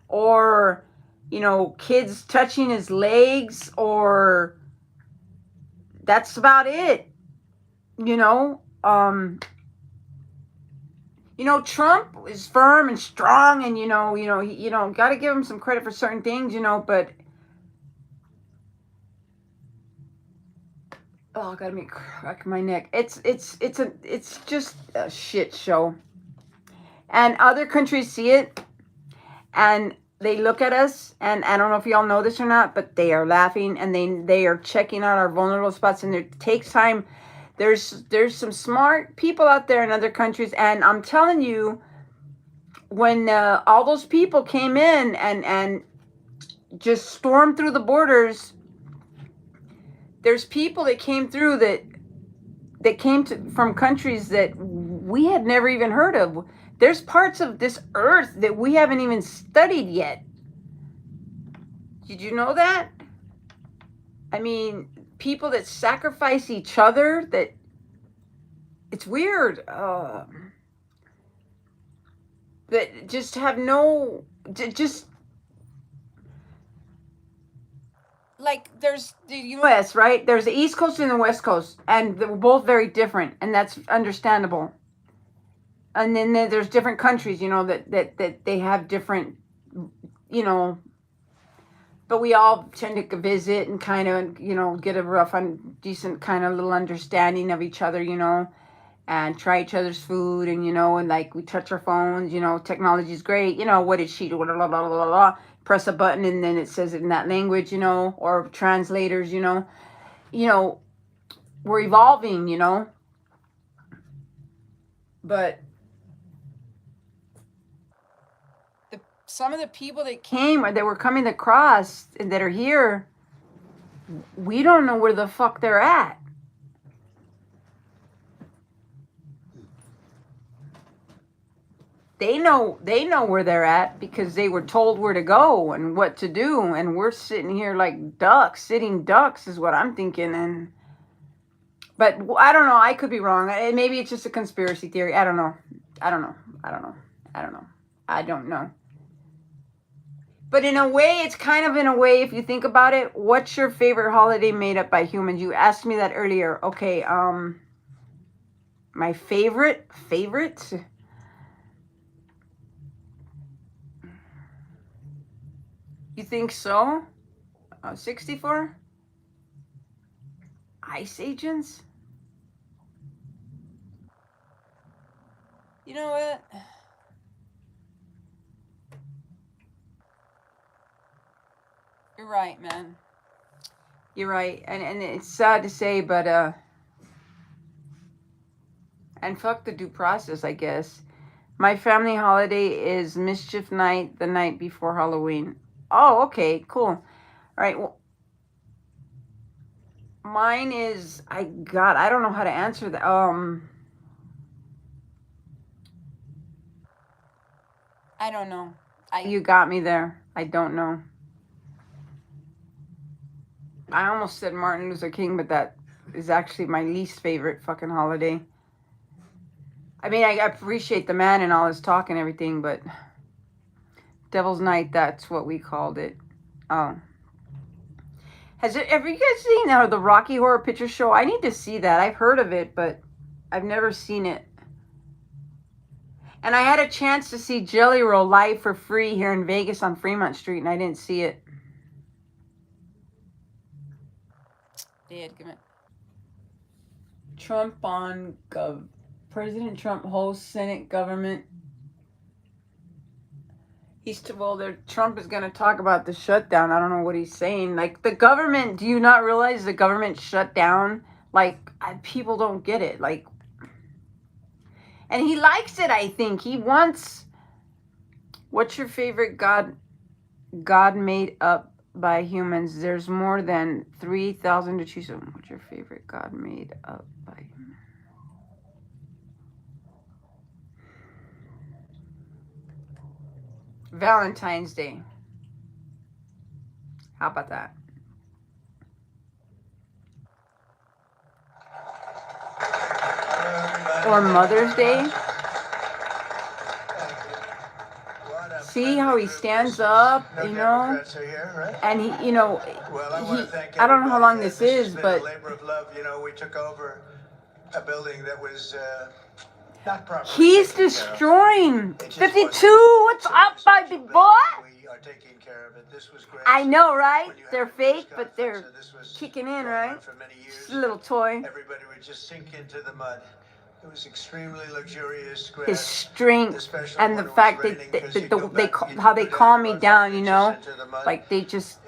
Speaker 1: or, you know, kids touching his legs, or that's about it. You know, Trump is firm and strong, and got to give him some credit for certain things, but oh, gotta make crack my neck. It's just a shit show. And other countries see it, and they look at us, and I don't know if y'all know this or not, but they are laughing, and they are checking out our vulnerable spots, and it takes time. There's some smart people out there in other countries, and I'm telling you, when all those people came in and just stormed through the borders, there's people that came through that came from countries that we had never even heard of. There's parts of this earth that we haven't even studied yet. Did you know that? I mean, people that sacrifice each other, that it's weird. That just have no, just like there's the U.S., right? There's the East Coast and the West Coast, and they're both very different, and that's understandable. And then there's different countries, that they have different, you know, but we all tend to visit and kind of, get a rough and decent kind of little understanding of each other, and try each other's food, and like we touch our phones, technology is great. What did she do? Blah, blah, blah, blah, blah. Press a button and then it says it in that language, or translators, we're evolving, but some of the people that came or that were coming across and that are here, we don't know where the fuck they're at. They know where they're at because they were told where to go and what to do, and we're sitting here like ducks, sitting ducks is what I'm thinking. But I don't know. I could be wrong. Maybe it's just a conspiracy theory. I don't know. But in a way, it's kind of in a way, if you think about it, what's your favorite holiday made up by humans? You asked me that earlier. Okay, my favorite? You think so? 64? Ice Agents? You know what? You're right, man. You're right. And it's sad to say, but and fuck the due process, I guess. My family holiday is Mischief Night, the night before Halloween. Oh, okay, cool. All right, well, mine is, I don't know how to answer that. I don't know. You got me there. I don't know. I almost said Martin Luther King, but that is actually my least favorite fucking holiday. I mean, I appreciate the man and all his talk and everything, but Devil's Night, that's what we called it. Oh. Have you guys seen the Rocky Horror Picture Show? I need to see that. I've heard of it, but I've never seen it. And I had a chance to see Jelly Roll live for free here in Vegas on Fremont Street, and I didn't see it. Trump on President Trump hosts Senate government. Trump is going to talk about the shutdown. I don't know what he's saying. Like, the government, do you not realize the government shut down? Like, people don't get it. Like, and he likes it, I think. He wants, what's your favorite God made up by humans? There's more than 3,000 to choose from. What's your favorite God made up by humans? Valentine's Day. How about that? Or Mother's Day. See how he stands up, and he, I don't know how long this is, but we took over a building that was not proper. He's destroying 52. What's up, baby boy? We are taking care of it. This was great. I know, right? They're fake, but they're kicking in, right? Just a little toy. Everybody would just sink into the mud. It was extremely luxurious. His strength and the fact that how they calm me down, like they just,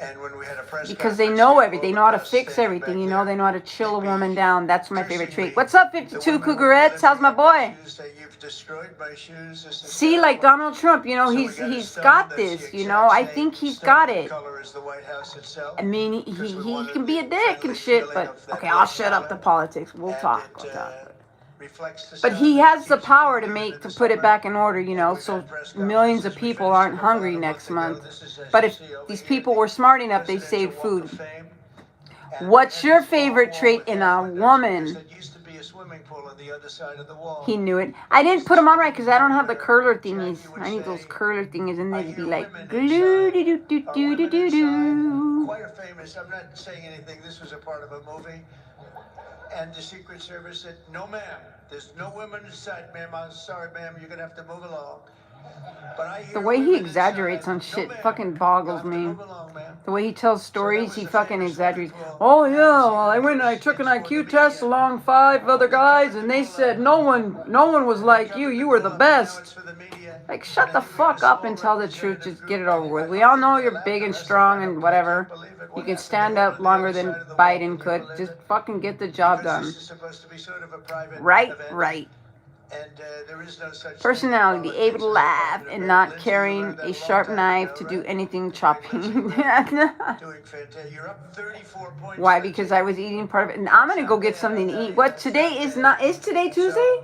Speaker 1: because they know everything, they know how to fix everything, they know how to chill a woman down. That's my favorite trait. What's up, 52 Cougarettes? How's my boy? See, like Donald Trump, he's got this, I think he's got it. I mean, he can be a dick and shit, but okay, I'll shut up the politics. We'll talk. But he has the power to put it back in order, so millions of people aren't hungry next month. But if these people were smart enough, they saved food. What's your favorite trait in a woman?
Speaker 3: swimming pool on the other side of the wall.
Speaker 1: He knew it. I didn't put them on right because I don't have the curler thingies. I need those curler thingies, and they'd be like glue do do do do do do do.
Speaker 3: Quite a famous. I'm not saying anything. This was a part of a movie, and the Secret Service said, "No, ma'am. There's no women inside, ma'am. I'm sorry, ma'am. You're gonna have to move along." But I hear
Speaker 1: The way he
Speaker 3: women
Speaker 1: exaggerates
Speaker 3: inside.
Speaker 1: on
Speaker 3: "No,
Speaker 1: shit
Speaker 3: ma'am.
Speaker 1: fucking
Speaker 3: You
Speaker 1: boggles
Speaker 3: have to
Speaker 1: me.
Speaker 3: move along, ma'am."
Speaker 1: The way he tells stories,
Speaker 3: was
Speaker 1: he
Speaker 3: a
Speaker 1: fucking
Speaker 3: famous
Speaker 1: exaggerates.
Speaker 3: swimming pool.
Speaker 1: Oh yeah, well I went and I took an IQ test along 5 other guys, and they said no one was like you. You were the best. Like, shut the fuck up and tell the truth. Just get it over with. We all know you're big and strong and whatever. You can stand up longer than Biden could. Just fucking get the job done. Right, right.
Speaker 3: And there is no such
Speaker 1: Personality, able to laugh and not carrying a sharp knife to do anything chopping.
Speaker 3: You're up 34 points.
Speaker 1: Why? Because I was eating part of it. And I'm going to go get something to eat. What? Today is not... Is today Tuesday?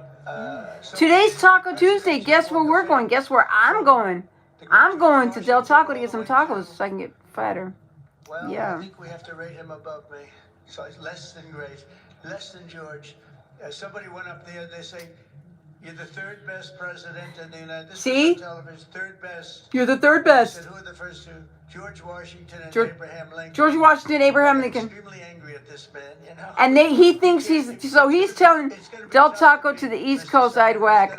Speaker 1: Today's Taco Tuesday. Guess where we're going? Guess where I'm going? I'm going to Del Taco to get some tacos so I can get fatter.
Speaker 3: Well,
Speaker 1: Yeah.
Speaker 3: I think we have to rate him above me. So it's less than great. Less than George. Somebody went up there, they say, "You're the third best president in the United States."
Speaker 1: See?
Speaker 3: Television, third best.
Speaker 1: You're the third
Speaker 3: I
Speaker 1: best.
Speaker 3: said, who are the first two? George Washington and
Speaker 1: George-
Speaker 3: Abraham Lincoln.
Speaker 1: George Washington, Abraham
Speaker 3: I'm
Speaker 1: Lincoln.
Speaker 3: extremely angry at this man, you know.
Speaker 1: And he thinks he's telling Del Taco to the East Coast I'd whack.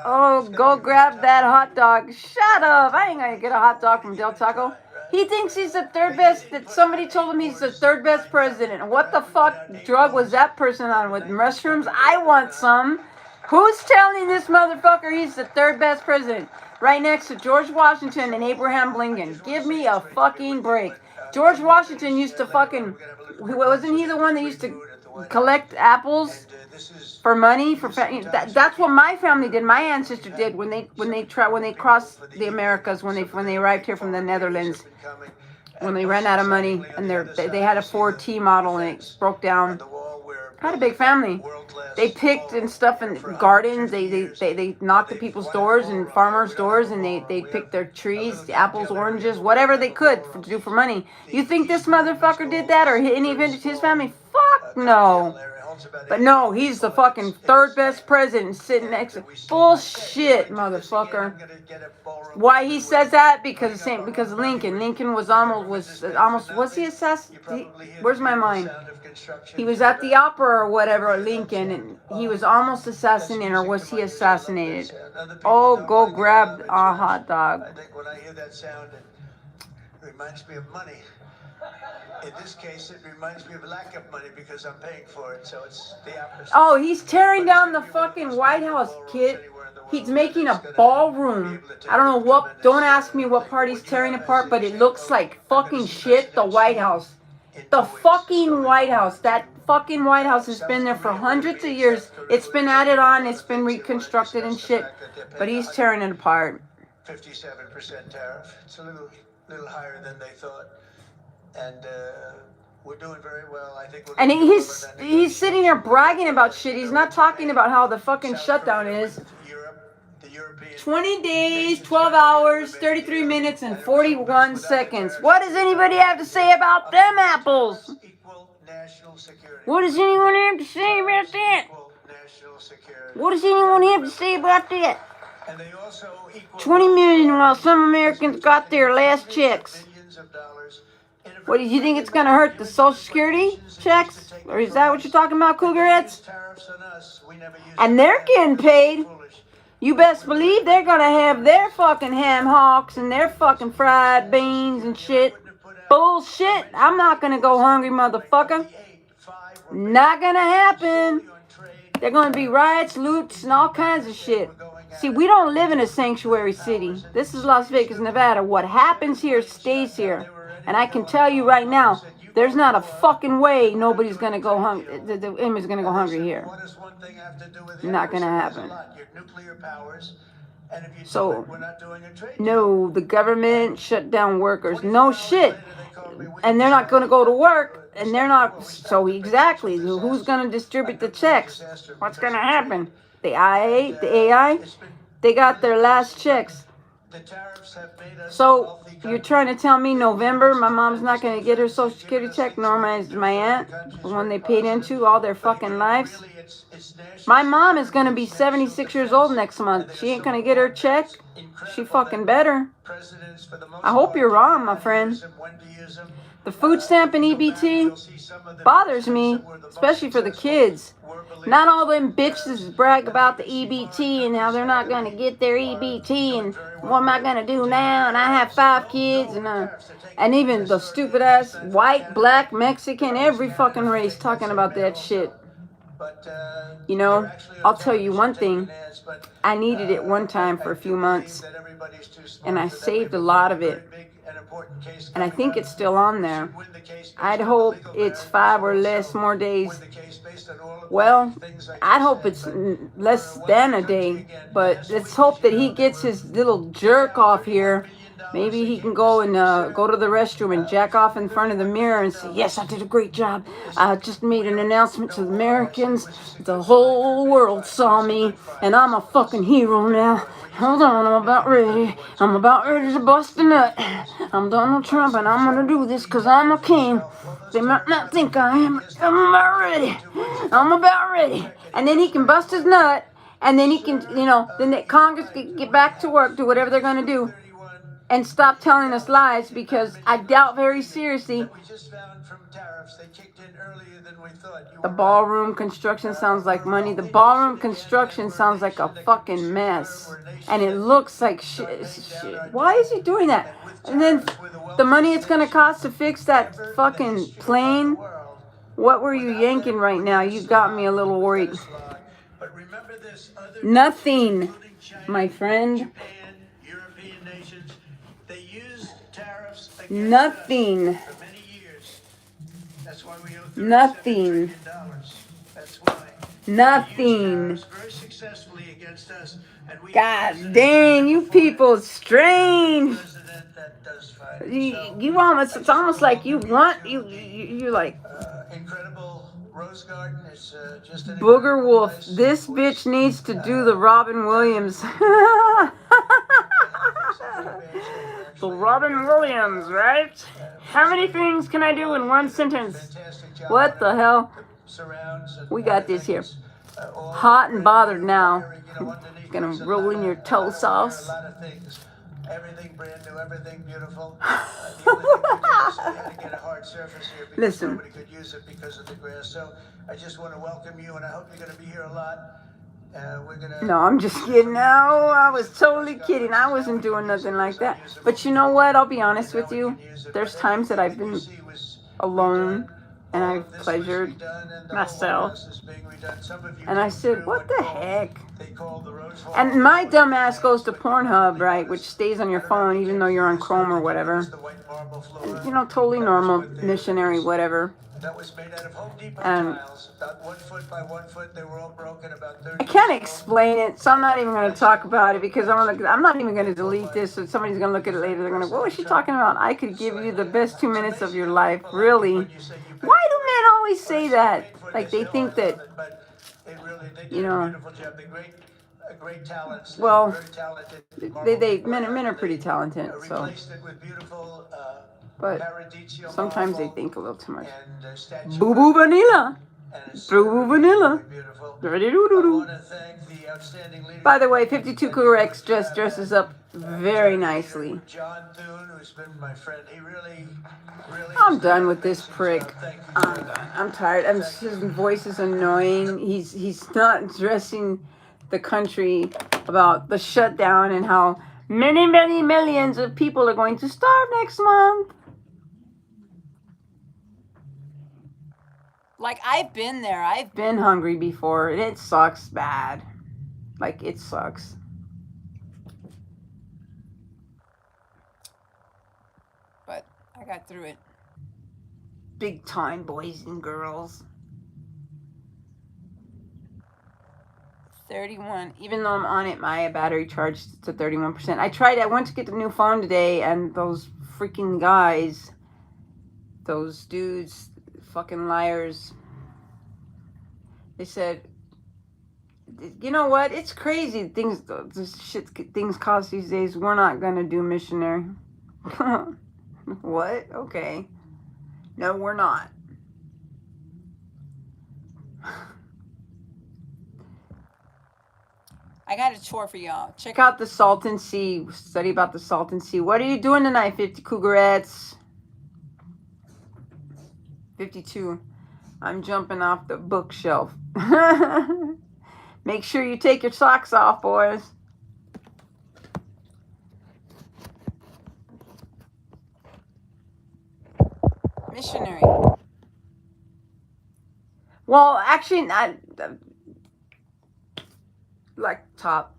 Speaker 1: Oh, go grab that hot dog. Shut up. I ain't going to get a hot dog from Del Taco. He thinks he's the third best, that somebody told him he's the third best president. What the fuck drug was that person on with mushrooms? I want some. Who's telling this motherfucker he's the third best president? Right next to George Washington and Abraham Lincoln. Give me a fucking break. George Washington used to fucking... Wasn't he the one that used to collect apples for money? That's what my family did. My ancestor did when they crossed the Americas, when they arrived here from the Netherlands. When they ran out of money, and they had a 4T model and it broke down. Had a big family. They picked and stuff in gardens. They knocked at people's doors and farmers' doors, and they picked their trees, the apples, oranges, whatever they could to do for money. You think this motherfucker did that, or any of his family? Fuck no. But no, he's the fucking third best president sitting next to... Bullshit, motherfucker. Why he says that? Because Lincoln was almost was he assassinated? Where's my mind? He was at the opera or whatever, Lincoln, and he was almost assassinated, or was he assassinated? Oh, go grab a hot dog.
Speaker 3: I think when I hear that sound, it reminds me of money. In this case, it reminds me of lack of money because I'm paying for it, so it's the opposite.
Speaker 1: Oh, he's tearing down the fucking White House, kid. He's making a ballroom. I don't know what, don't ask me what part he's tearing apart, but it looks like fucking shit, the White House. The fucking White House. That fucking White House has been there for hundreds of years. It's been added on, it's been reconstructed and shit, but he's tearing it apart.
Speaker 3: 57% tariff. It's a little higher than they thought. And we're doing very well. I think.
Speaker 1: And he's sitting there bragging about shit. He's not talking about how the fucking shutdown is. 20 days, 12 hours, 33 minutes, and 41 seconds. What does anybody have to say about them apples? What does anyone have to say about that? What does anyone have to say about that? 20 million while some Americans got their last checks. What, do you think it's going to hurt the Social Security checks? Or is that what you're talking about, cougar heads? And they're getting paid. You best believe they're going to have their fucking ham hocks and their fucking fried beans and shit. Bullshit. I'm not going to go hungry, motherfucker. Not going to happen. They're going to be riots, loots, and all kinds of shit. See, we don't live in a sanctuary city. This is Las Vegas, Nevada. What happens here stays here. And I can tell you right now, there's not a fucking way nobody's going to go hungry. The image is going to go hungry here. Not going to happen. So, no, the government shut down workers. No shit. And they're not going to go to work. And they're not. So, exactly. Who's going to distribute the checks? What's going to happen? The AI, they got their last checks.
Speaker 3: The tariffs have made us a
Speaker 1: So
Speaker 3: wealthy
Speaker 1: you're
Speaker 3: country.
Speaker 1: trying to tell me November my mom's not going to get her Social Security check, nor my aunt, the one they paid into all their fucking lives? My mom is going to be 76 years old next month. She ain't going to get her check. She fucking better. I hope you're wrong, my friend. The food stamp and EBT bothers me, especially for the kids. Not all them bitches brag about the EBT and how they're not going to get their EBT and what am I going to do now? And I have 5 kids and even the stupid ass white, black, Mexican, every fucking race talking about that shit. You know, I'll tell you one thing. I needed it one time for a few months and I saved a lot of it. And I think it's still on there. I'd hope it's 5 or less more days. Well, I'd hope it's less than a day. But let's hope that he gets his little jerk off here. Maybe he can go and go to the restroom and jack off in front of the mirror and say, yes, I did a great job. I just made an announcement to the Americans. The whole world saw me, and I'm a fucking hero now. Hold on, I'm about ready. I'm about ready to bust a nut. I'm Donald Trump, and I'm going to do this because I'm a king. They might not think I am, but I'm about ready. I'm about ready. And then he can bust his nut, and then he can, you know, then the Congress can get back to work, do whatever they're going to do, and stop telling us lies, because I doubt very seriously. The ballroom construction sounds like money. The ballroom construction sounds like a fucking mess. And it looks like shit. Why is he doing that? And then the money it's going to cost to fix that fucking plane. What were you yanking right now? You got me a little worried. Nothing, my friend. Nothing. Nothing. Nothing. God dang, you people strange. You almost, it's almost like you want, you're like,
Speaker 3: incredible rose garden. It's just an
Speaker 1: Booger Wolf, this bitch needs to do the Robin Williams. The Robin Williams, right? How many things can I do in one sentence? What the hell? We got this here. Hot and bothered now. Gonna roll in your toe sauce.
Speaker 3: Everything brand new, everything beautiful. The only thing we did is we had to get a hard surface here because
Speaker 1: Listen.
Speaker 3: nobody could use it because of the grass. So I just want to welcome you, and I hope you're going to be here a lot.
Speaker 1: No, I'm just kidding. No, I was totally kidding. I wasn't doing nothing like that. But you know what? I'll be honest with you. There's times that I've been alone and I've pleasured myself. And I said, what the heck? And my dumb ass goes to Pornhub, right? Which stays on your phone even though you're on Chrome or whatever. And, you know, totally normal, missionary, whatever.
Speaker 3: That was made out of Home Depot tiles, about 1 foot by 1 foot. They were all broken, about 30.
Speaker 1: I can't explain it, so I'm not even going to talk about it because I'm not even going to delete this. So somebody's going to look at it later. They're going to go, what was she talking about? I could give you the best 2 minutes of your life. Really? Why do men always say that? Like they think that, you know, well, men are pretty talented, so. But sometimes they think a little too much. Boo boo vanilla. Boo boo vanilla. By the way, 52 Cougar X dresses up very nicely. I'm done with this prick. I'm tired. His voice is annoying. He's not addressing the country about the shutdown and how many millions of people are going to starve next month. Like, I've been there. I've been hungry before. And it sucks bad. Like, it sucks. But I got through it. Big time, boys and girls. 31. Even though I'm on it, my battery charged to 31%. I went to get the new phone today, and those freaking guys, those dudes, fucking liars, they said You know what? It's crazy. Things cost these days. We're not gonna do missionary. What? Okay. No, we're not. I got a chore for y'all. Check out the Salton Sea. Study about the Salton Sea. What are you doing tonight, 50 Cougarettes? 52. I'm jumping off the bookshelf. Make sure you take your socks off, boys. Missionary. Well, actually, not like top.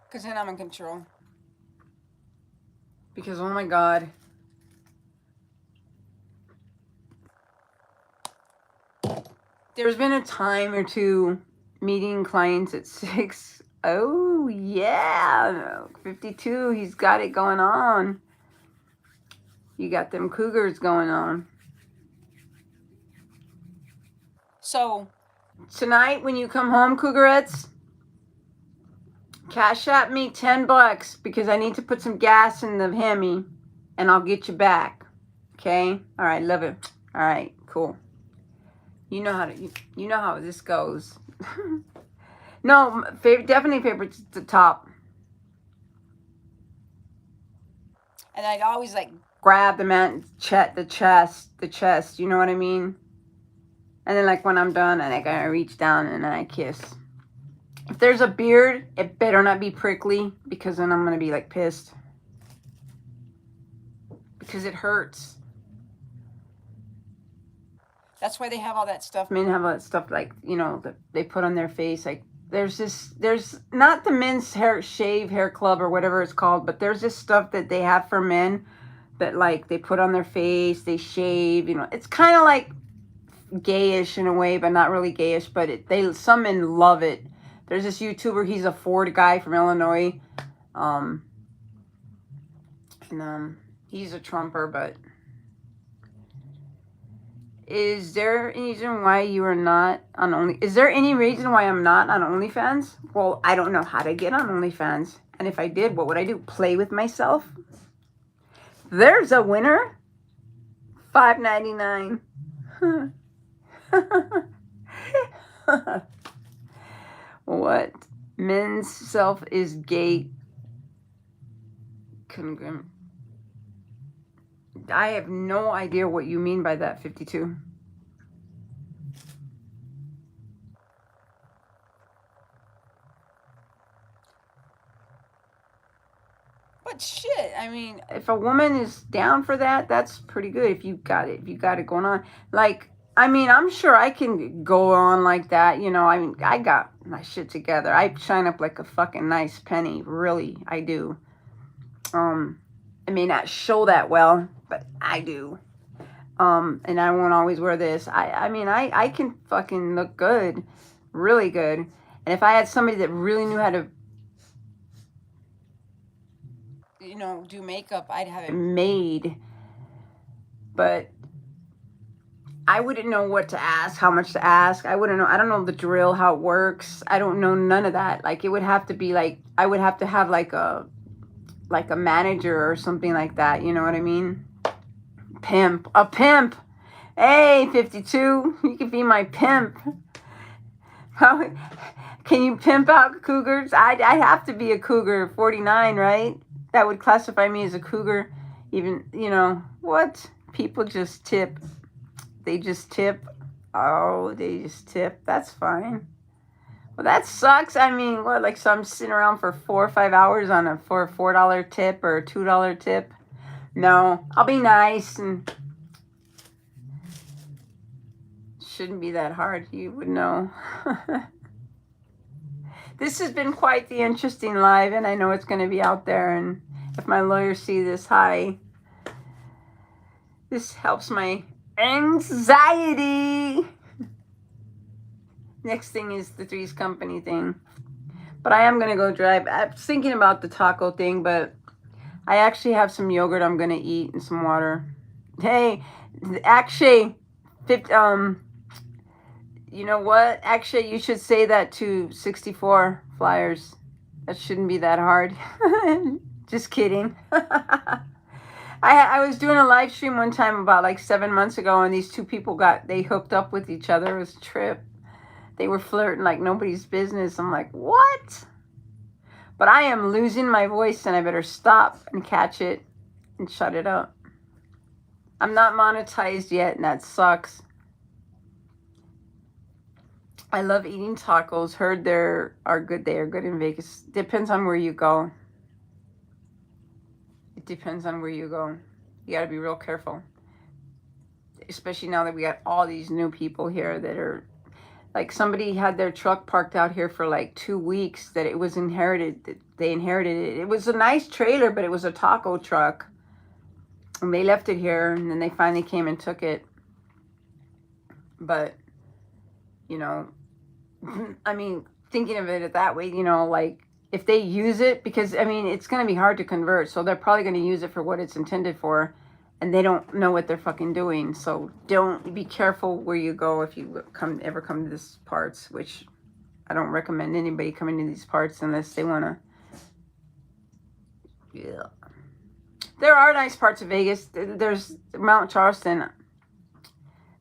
Speaker 1: Because then I'm in control. Because, oh my God. There's been a time or two meeting clients at 6. Oh, yeah. 52. He's got it going on. You got them cougars going on. So, tonight when you come home, Cougarettes, cash at me $10 because I need to put some gas in the Hemi and I'll get you back. Okay? All right, love it. All right, cool. You know how to, you know how this goes. No, definitely favorite's the top. And I'd always like grab the chest, you know what I mean? And then like when I'm done, I gotta reach down and then I kiss. If there's a beard, it better not be prickly because then I'm gonna be like pissed. Because it hurts. That's why they have all that stuff. Men have all that stuff like, you know, that they put on their face. Like there's not the men's hair club or whatever it's called, but there's this stuff that they have for men that like they put on their face, they shave, you know. It's kind of like gayish in a way, but not really gayish, but some men love it. There's this YouTuber, he's a Ford guy from Illinois. He's a Trumper, but is there any reason why you are not on Is there any reason why I'm not on OnlyFans? Well, I don't know how to get on OnlyFans. And if I did, what would I do? Play with myself? There's a winner. $5.99. What? Men's self is gay. I have no idea what you mean by that, 52. But shit, I mean, if a woman is down for that, that's pretty good. If you got it going on. Like, I mean, I'm sure I can go on like that. You know, I mean, I got my shit together. I shine up like a fucking nice penny. Really, I do. I may not show that well, but I do. And I won't always wear this. I mean, I can fucking look good. Really good. And if I had somebody that really knew how to, you know, do makeup, I'd have it made. But I wouldn't know what to ask, how much to ask. I wouldn't know. I don't know the drill, how it works. I don't know none of that. Like, it would have to be like, I would have to have like a manager or something like that. You know what I mean? Pimp. A pimp. Hey, 52. You can be my pimp. How can you pimp out cougars? I have to be a cougar. 49, right? That would classify me as a cougar. Even, you know, what? People just tip. They just tip. Oh, they just tip. That's fine. Well, that sucks. I mean, what? Like, so I'm sitting around for 4 or 5 hours for a $4 tip or a $2 tip? No, I'll be nice and shouldn't be that hard. You would know. This has been quite the interesting live, and I know it's going to be out there. And if my lawyers see this, this helps my anxiety. Next thing is the Three's Company thing. But I am going to go drive. I was thinking about the taco thing, but I actually have some yogurt I'm going to eat and some water. Hey, actually, You know what? Actually, you should say that to 64 flyers. That shouldn't be that hard. Just kidding. I was doing a live stream one time about like 7 months ago, and these two people they hooked up with each other. It was a trip. They were flirting like nobody's business. I'm like, what? But I am losing my voice, and I better stop and catch it and shut it up. I'm not monetized yet, and that sucks. I love eating tacos. Heard they are good. They are good in Vegas. Depends on where you go. It depends on where you go. You got to be real careful. Especially now that we got all these new people here that are, like, somebody had their truck parked out here for like 2 weeks that it was inherited. They inherited it. It was a nice trailer, but it was a taco truck. And they left it here, and then they finally came and took it. But, you know, I mean, thinking of it that way, you know, like, if they use it, because, I mean, it's going to be hard to convert, so they're probably going to use it for what it's intended for, and they don't know what they're fucking doing. So be careful where you go if you ever come to these parts, which I don't recommend anybody coming to these parts unless they want to. Yeah. There are nice parts of Vegas. There's Mount Charleston.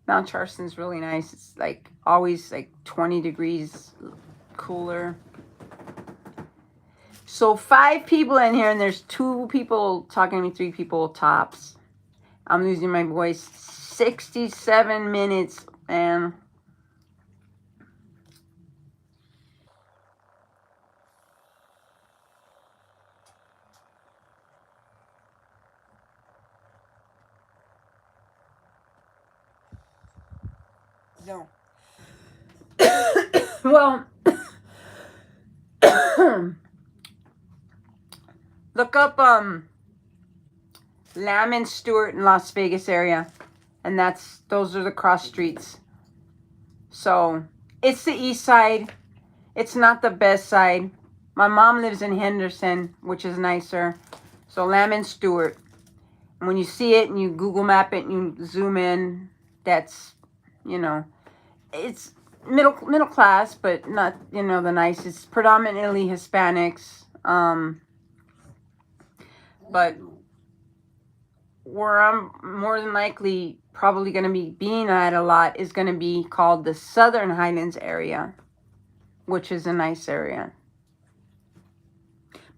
Speaker 1: Mount Charleston's really nice. It's like always like 20 degrees cooler. So 5 people in here, and there's 2 people talking to me, 3 people tops. I'm losing my voice. 67 minutes, man. So, well, look up Lamb and Stewart in Las Vegas area, and those are the cross streets. So it's the east side. It's not the best side. My mom lives in Henderson, which is nicer. So Lamb and Stewart. And when you see it and you Google map it and you zoom in, that's, you know, it's middle class, but not, you know, the nicest. It's predominantly Hispanics. But where I'm more than likely probably going to be being at a lot is going to be called the Southern Highlands area, which is a nice area.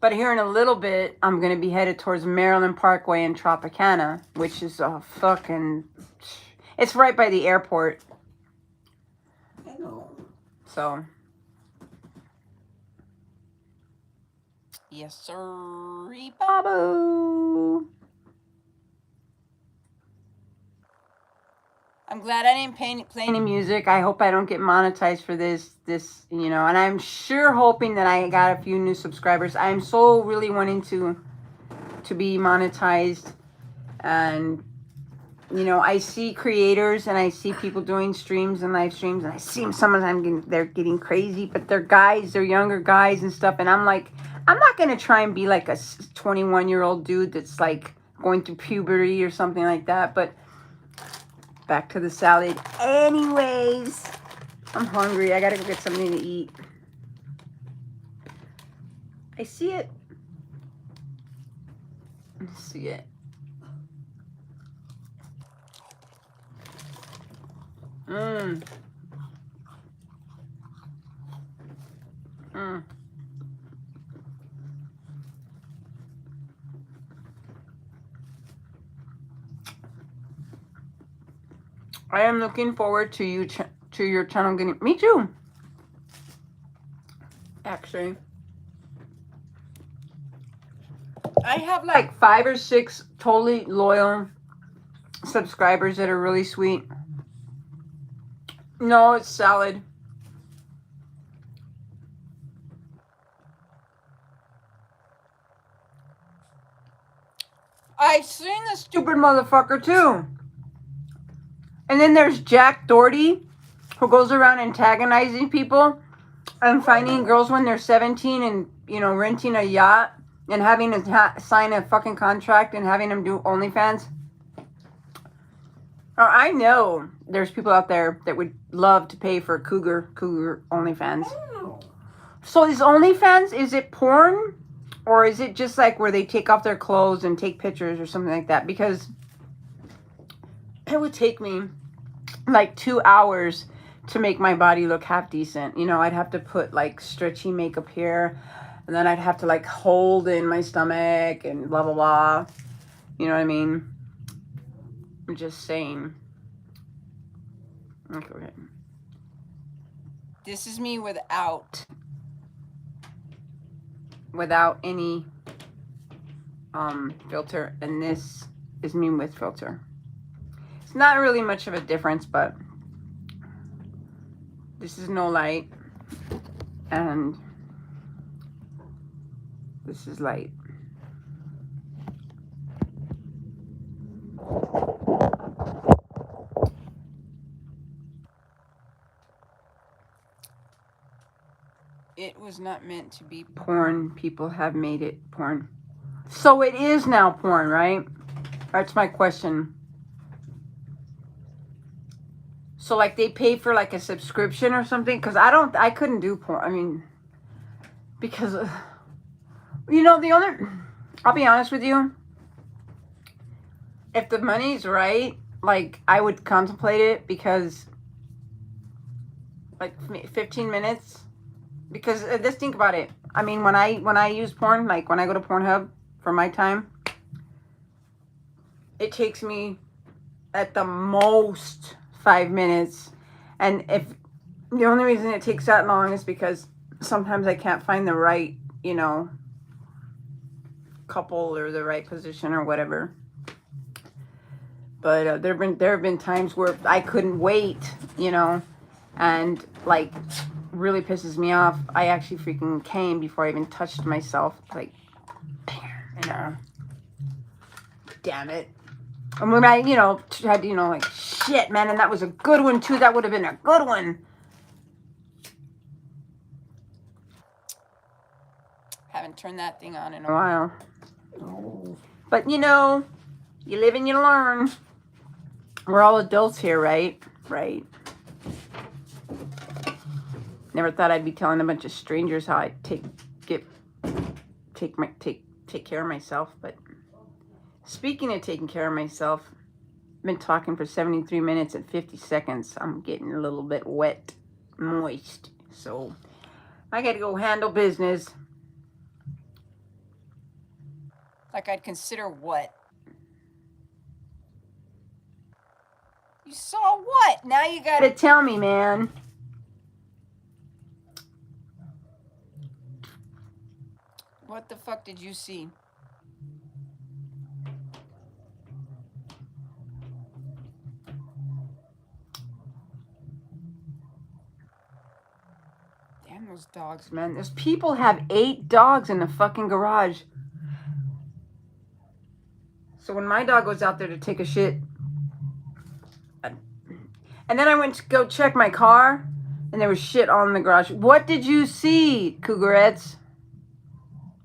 Speaker 1: But here in a little bit, I'm going to be headed towards Maryland Parkway and Tropicana, which is a fucking... It's right by the airport.
Speaker 2: I know.
Speaker 1: So... Yes, sir, Babu. I'm glad I didn't play any music. I hope I don't get monetized for this, you know, and I'm sure hoping that I got a few new subscribers. I'm so really wanting to be monetized. And, you know, I see creators and I see people doing streams and live streams, and I see them sometimes they're getting crazy, but they're guys, they're younger guys and stuff. And I'm like, I'm not going to try and be like a 21-year-old dude that's like going through puberty or something like that. But back to the salad. Anyways, I'm hungry. I got to go get something to eat. I see it. I see it. Mmm. Mmm. I am looking forward to your channel getting... Me too. Actually. I have like 5 or 6 totally loyal subscribers that are really sweet. No, it's salad. I've seen this stupid motherfucker too. And then there's Jack Doherty, who goes around antagonizing people and finding girls when they're 17 and, you know, renting a yacht and having to sign a fucking contract and having them do OnlyFans. I know there's people out there that would love to pay for cougar OnlyFans.
Speaker 2: Oh.
Speaker 1: So is OnlyFans, is it porn? Or is it just like where they take off their clothes and take pictures or something like that? Because it would take me like 2 hours to make my body look half decent. You know, I'd have to put like stretchy makeup here. And then I'd have to like hold in my stomach and blah, blah, blah. You know what I mean? I'm just saying. Okay. This is me without any filter, and this is me with filter. It's not really much of a difference, but this is no light, and this is light. It was not meant to be porn. People have made it porn. So it is now porn, right? That's my question. So like they pay for like a subscription or something? Because I couldn't do porn. I mean, because, you know, I'll be honest with you. If the money's right, like I would contemplate it, because like 15 minutes. Because just think about it. I mean, when I use porn, like when I go to Pornhub for my time, it takes me at the most 5 minutes. And if the only reason it takes that long is because sometimes I can't find the right, you know, couple or the right position or whatever. But there have been times where I couldn't wait, you know, and like really pisses me off. I actually freaking came before I even touched myself. Like, you know, damn it. And when I, you know, had, you know, like, shit, man, and that was a good one too. That would have been a good one. Haven't turned that thing on in a while.
Speaker 2: Oh.
Speaker 1: But, you know, you live and you learn. We're all adults here, right? Right. Never thought I'd be telling a bunch of strangers how I take care of myself. But speaking of taking care of myself, I've been talking for 73 minutes and 50 seconds. I'm getting a little bit wet, moist. So I got to go handle business. Like I'd consider what? You saw what? Now you got to tell me, man. What the fuck did you see? Damn those dogs, man. Those people have 8 dogs in the fucking garage. So when my dog goes out there to take a shit, and then I went to go check my car, and there was shit all in the garage. What did you see, Cougarettes?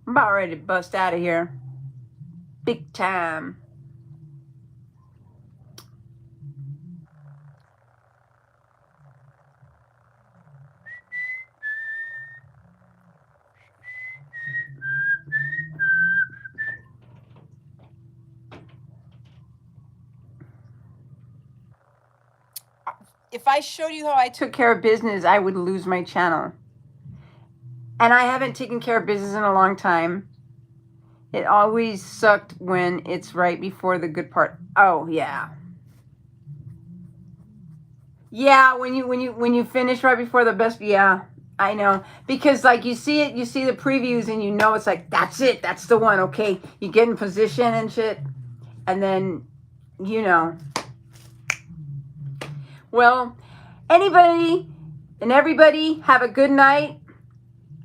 Speaker 1: I'm about ready to bust out of here. Big time. If I showed you how I took care of business, I would lose my channel. And I haven't taken care of business in a long time. It always sucked when it's right before the good part. Oh, yeah. Yeah, when you finish right before the best, yeah, I know. Because like you see it, you see the previews and you know it's like, that's it, that's the one, okay. You get in position and shit. And then, you know. Well, anybody and everybody have a good night.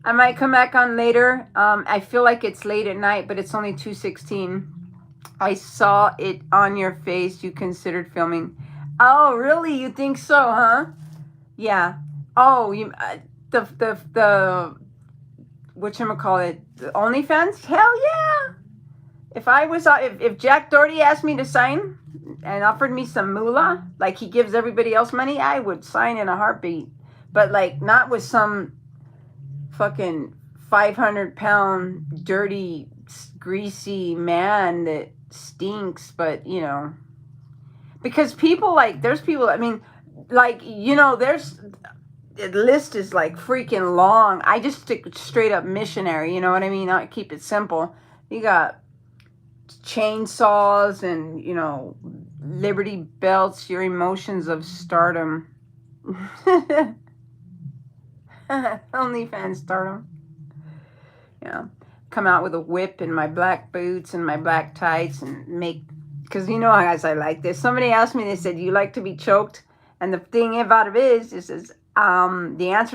Speaker 1: I might come back on later. I feel like it's late at night, but it's only 2:16. I saw it on your face. You considered filming. Oh, really? You think so, huh? Yeah. Oh, you the whatchamacallit, the OnlyFans? Hell yeah. If Jack Doherty asked me to sign, and offered me some moolah, like he gives everybody else money, I would sign in a heartbeat. But like not with some fucking 500-pound dirty greasy man that stinks. But you know, because people like there's people. I mean, like you know, there's the list is like freaking long. I just stick straight up missionary. You know what I mean? I keep it simple. You got chainsaws and you know Liberty belts. Your emotions of stardom. OnlyFans stardom. Yeah, come out with a whip and my black boots and my black tights and make, because you know guys I like this. Somebody asked me, they said, you like to be choked? And the thing about it is the answer